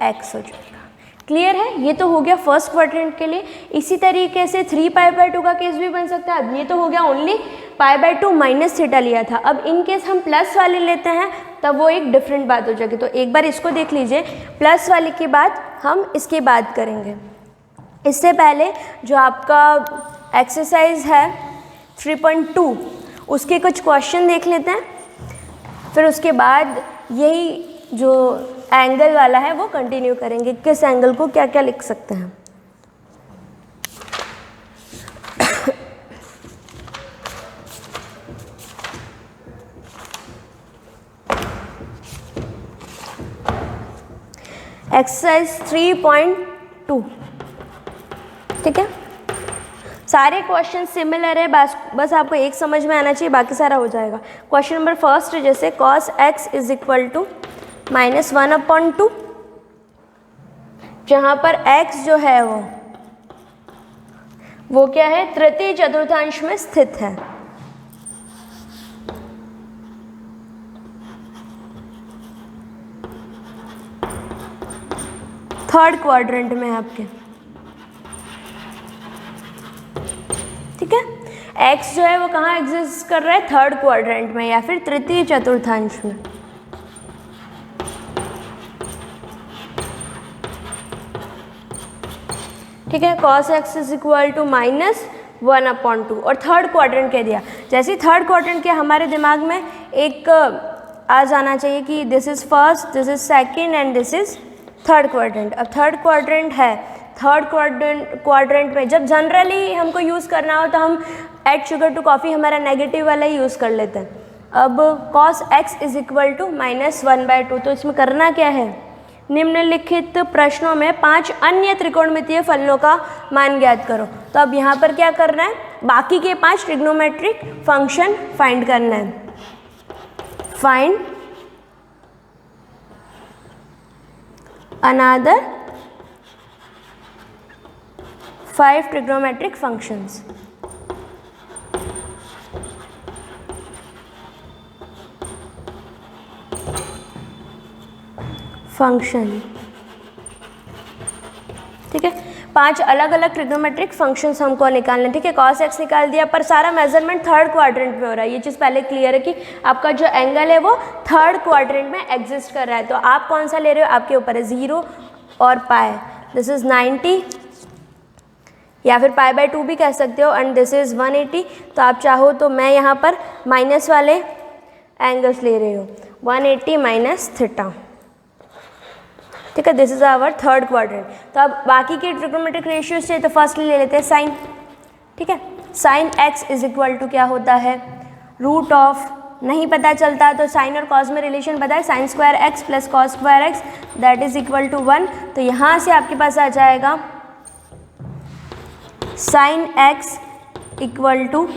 [SPEAKER 5] X हो जाएगा। क्लियर है? ये तो हो गया फर्स्ट क्वाड्रेंट के लिए। इसी तरीके से 3 पाई बाय 2 का केस भी बन सकता है। अब ये तो हो गया ओनली π/2 माइनस थीटा लिया था। अब इन केस हम प्लस वाले लेते हैं तब वो एक डिफरेंट बात हो जाएगी। तो एक बार इसको देख लीजिए, प्लस वाले की बात हम इसकी बात करेंगे। इससे पहले जो आपका एक्सरसाइज है 3.2 उसके कुछ क्वेश्चन देख लेते हैं, फिर उसके बाद यही जो एंगल वाला है वो कंटिन्यू करेंगे, किस एंगल को क्या क्या लिख सकते हैं। एक्सरसाइज 3.2, ठीक है। सारे क्वेश्चन सिमिलर है, बस आपको एक समझ में आना चाहिए, बाकी सारा हो जाएगा। क्वेश्चन नंबर फर्स्ट जैसे cos x is equal to -1/2, जहाँ पर x जो है वो क्या है, तृतीय चतुर्थांश में स्थित है। थर्ड क्वाड्रेंट में है आपके, ठीक है। x जो है वो कहाँ एग्जिस्ट कर रहा है, थर्ड क्वाड्रेंट में या फिर तृतीय चतुर्थांश में। ठीक है, cos x is equal to -1/2 और थर्ड क्वाड्रेंट कह दिया। जैसे ही थर्ड क्वाड्रेंट के हमारे दिमाग में एक आ जाना चाहिए कि this is first, this is second and this is third quadrant. अब थर्ड क्वाड्रेंट है, थर्ड क्वाड्रेंट में जब जनरली हमको यूज़ करना हो तो हम ऐड शुगर टू कॉफ़ी हमारा नेगेटिव वाला ही यूज़ कर लेते हैं। अब cos x is equal to -1/2, तो इसमें करना क्या है, निम्नलिखित प्रश्नों में 5 अन्य त्रिकोणमितीय फलनों का मान ज्ञात करो। तो अब यहाँ पर क्या करना है, बाकी के 5 ट्रिग्नोमेट्रिक फंक्शन फाइंड करना है। Find another 5 trigonometric functions। Function, ठीक है, 5 अलग अलग ट्रिग्नोमेट्रिक फंक्शंस हमको निकालने। ठीक है, cos x निकाल दिया, पर सारा मेजरमेंट थर्ड क्वाड्रेंट में हो रहा है। ये चीज़ पहले क्लियर है कि आपका जो एंगल है वो थर्ड क्वाड्रेंट में एग्जिस्ट कर रहा है। तो आप कौन सा ले रहे हो, आपके ऊपर है, 0 और पाई। दिस इज़ 90 या फिर π/2 भी कह सकते हो, एंड दिस इज़ 180। तो आप चाहो तो मैं यहाँ पर माइनस वाले एंगल्स ले रही हूँ, 180 माइनस थीटा। ठीक है, this is our third quadrant. तो अब बाकी के ट्रिग्नोमेट्रिक रेशियोज से तो फर्स्टली ले लेते हैं साइन। ठीक है, sine x is equal to क्या होता है, रूट ऑफ, नहीं पता चलता तो साइन और कॉस में रिलेशन पता है, sine square x plus cos square x that is equal to 1। तो यहाँ से आपके पास आ जाएगा sine x equal to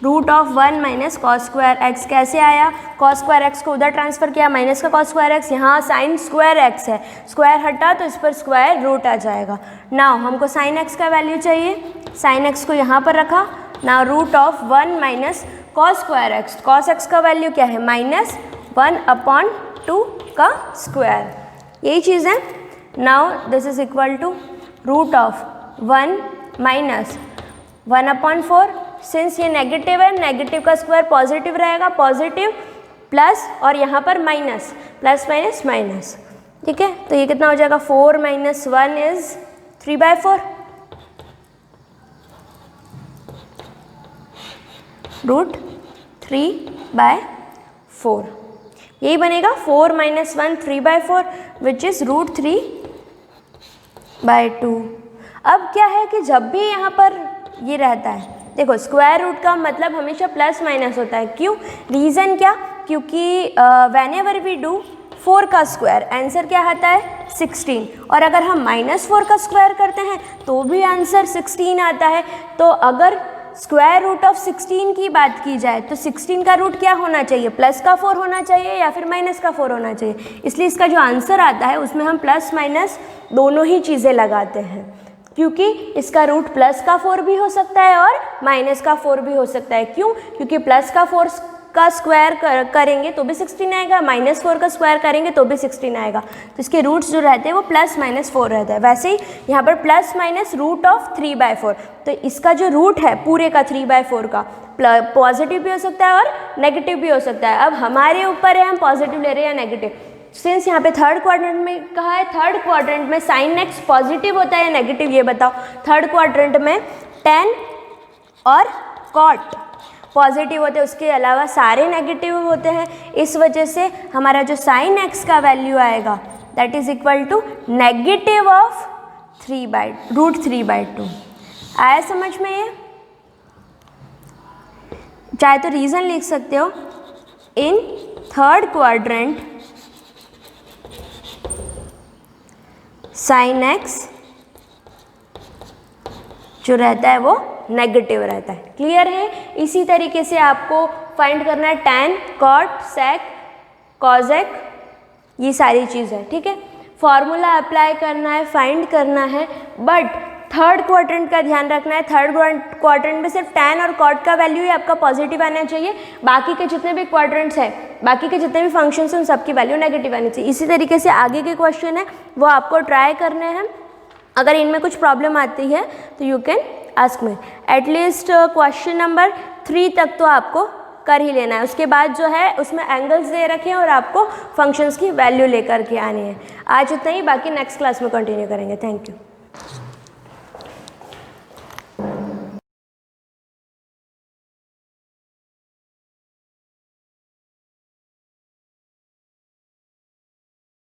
[SPEAKER 5] root of 1 minus cos square x. कैसे आया, कॉस स्क्वायर एक्स को उधर ट्रांसफर किया, माइनस का कॉस स्क्वायर एक्स, यहाँ साइन स्क्वायर एक्स है, स्क्वायर हटा तो इस पर स्क्वायर रूट आ जाएगा। नाउ हमको साइन एक्स का वैल्यू चाहिए, साइन एक्स को यहाँ पर रखा। Now root of 1 minus cos square x, cos x का वैल्यू क्या है, -1/2 का स्क्वायर, यही चीज़ है। Now this is equal to root of 1 minus 1/4। Since ये नेगेटिव है, नेगेटिव का स्क्वायर पॉजिटिव रहेगा, पॉजिटिव प्लस और यहाँ पर माइनस, प्लस माइनस माइनस। ठीक है, तो ये कितना हो जाएगा, 4 माइनस 1 इज 3/4, रूट 3/4। यही बनेगा 4 माइनस 1 3/4 विच इज रूट 3/2। अब क्या है कि जब भी यहाँ पर ये रहता है, देखो स्क्वायर रूट का मतलब हमेशा प्लस माइनस होता है। क्यों, रीज़न क्या, क्योंकि वेन एवर वी डू 4 का स्क्वायर आंसर क्या आता है 16, और अगर हम -4 का स्क्वायर करते हैं तो भी आंसर 16 आता है। तो अगर स्क्वायर रूट ऑफ 16 की बात की जाए तो 16 का रूट क्या होना चाहिए, प्लस का 4 होना चाहिए या फिर माइनस का 4 होना चाहिए। इसलिए इसका जो आंसर आता है उसमें हम प्लस माइनस दोनों ही चीज़ें लगाते हैं, क्योंकि इसका रूट प्लस का 4 भी हो सकता है और माइनस का 4 भी हो सकता है। क्यों, क्योंकि प्लस का 4 का स्क्वायर करेंगे तो भी 16 आएगा, -4 का स्क्वायर करेंगे तो भी 16 आएगा। तो इसके रूट्स जो रहते हैं वो +-4 रहता है। वैसे ही यहाँ पर ±√3/4, तो इसका जो रूट है पूरे का 3/4 का पॉजिटिव भी हो सकता है और नेगेटिव भी हो सकता है। अब हमारे ऊपर है हम पॉजिटिव ले रहे हैं या नेगेटिव। सिंस यहाँ पे थर्ड क्वाड्रेंट में कहा है, थर्ड क्वाड्रेंट में sin x पॉजिटिव होता है या नेगेटिव, ये बताओ। थर्ड क्वाड्रेंट में tan और cot पॉजिटिव होते हैं, उसके अलावा सारे नेगेटिव होते हैं। इस वजह से हमारा जो sin x का वैल्यू आएगा दैट इज इक्वल टू -√3/2। आया समझ में ये? चाहे तो रीज़न लिख सकते हो, in third quadrant sin x जो रहता है वो नेगेटिव रहता है। क्लियर है? इसी तरीके से आपको फाइंड करना है tan, cot, sec, cosec, ये सारी चीज़ें, ठीक है। फॉर्मूला अप्लाई करना है, फाइंड करना है, बट थर्ड क्वाड्रेंट का ध्यान रखना है। थर्ड क्वाड्रेंट में सिर्फ tan और cot का वैल्यू ही आपका पॉजिटिव आना चाहिए, बाकी के जितने भी क्वाड्रेंट्स हैं, बाकी के जितने भी फंक्शंस हैं, उन सबकी वैल्यू नेगेटिव आनी चाहिए। इसी तरीके से आगे के क्वेश्चन है वो आपको ट्राई करने हैं। अगर इनमें कुछ प्रॉब्लम आती है तो you can ask me. At least question number 3 तक तो आपको कर ही लेना है। उसके बाद जो है उसमें एंगल्स दे रखे हैं और आपको फंक्शंस की वैल्यू लेकर के आनी है। आज इतना ही, बाकी नेक्स्ट क्लास में कंटिन्यू करेंगे। Thank you.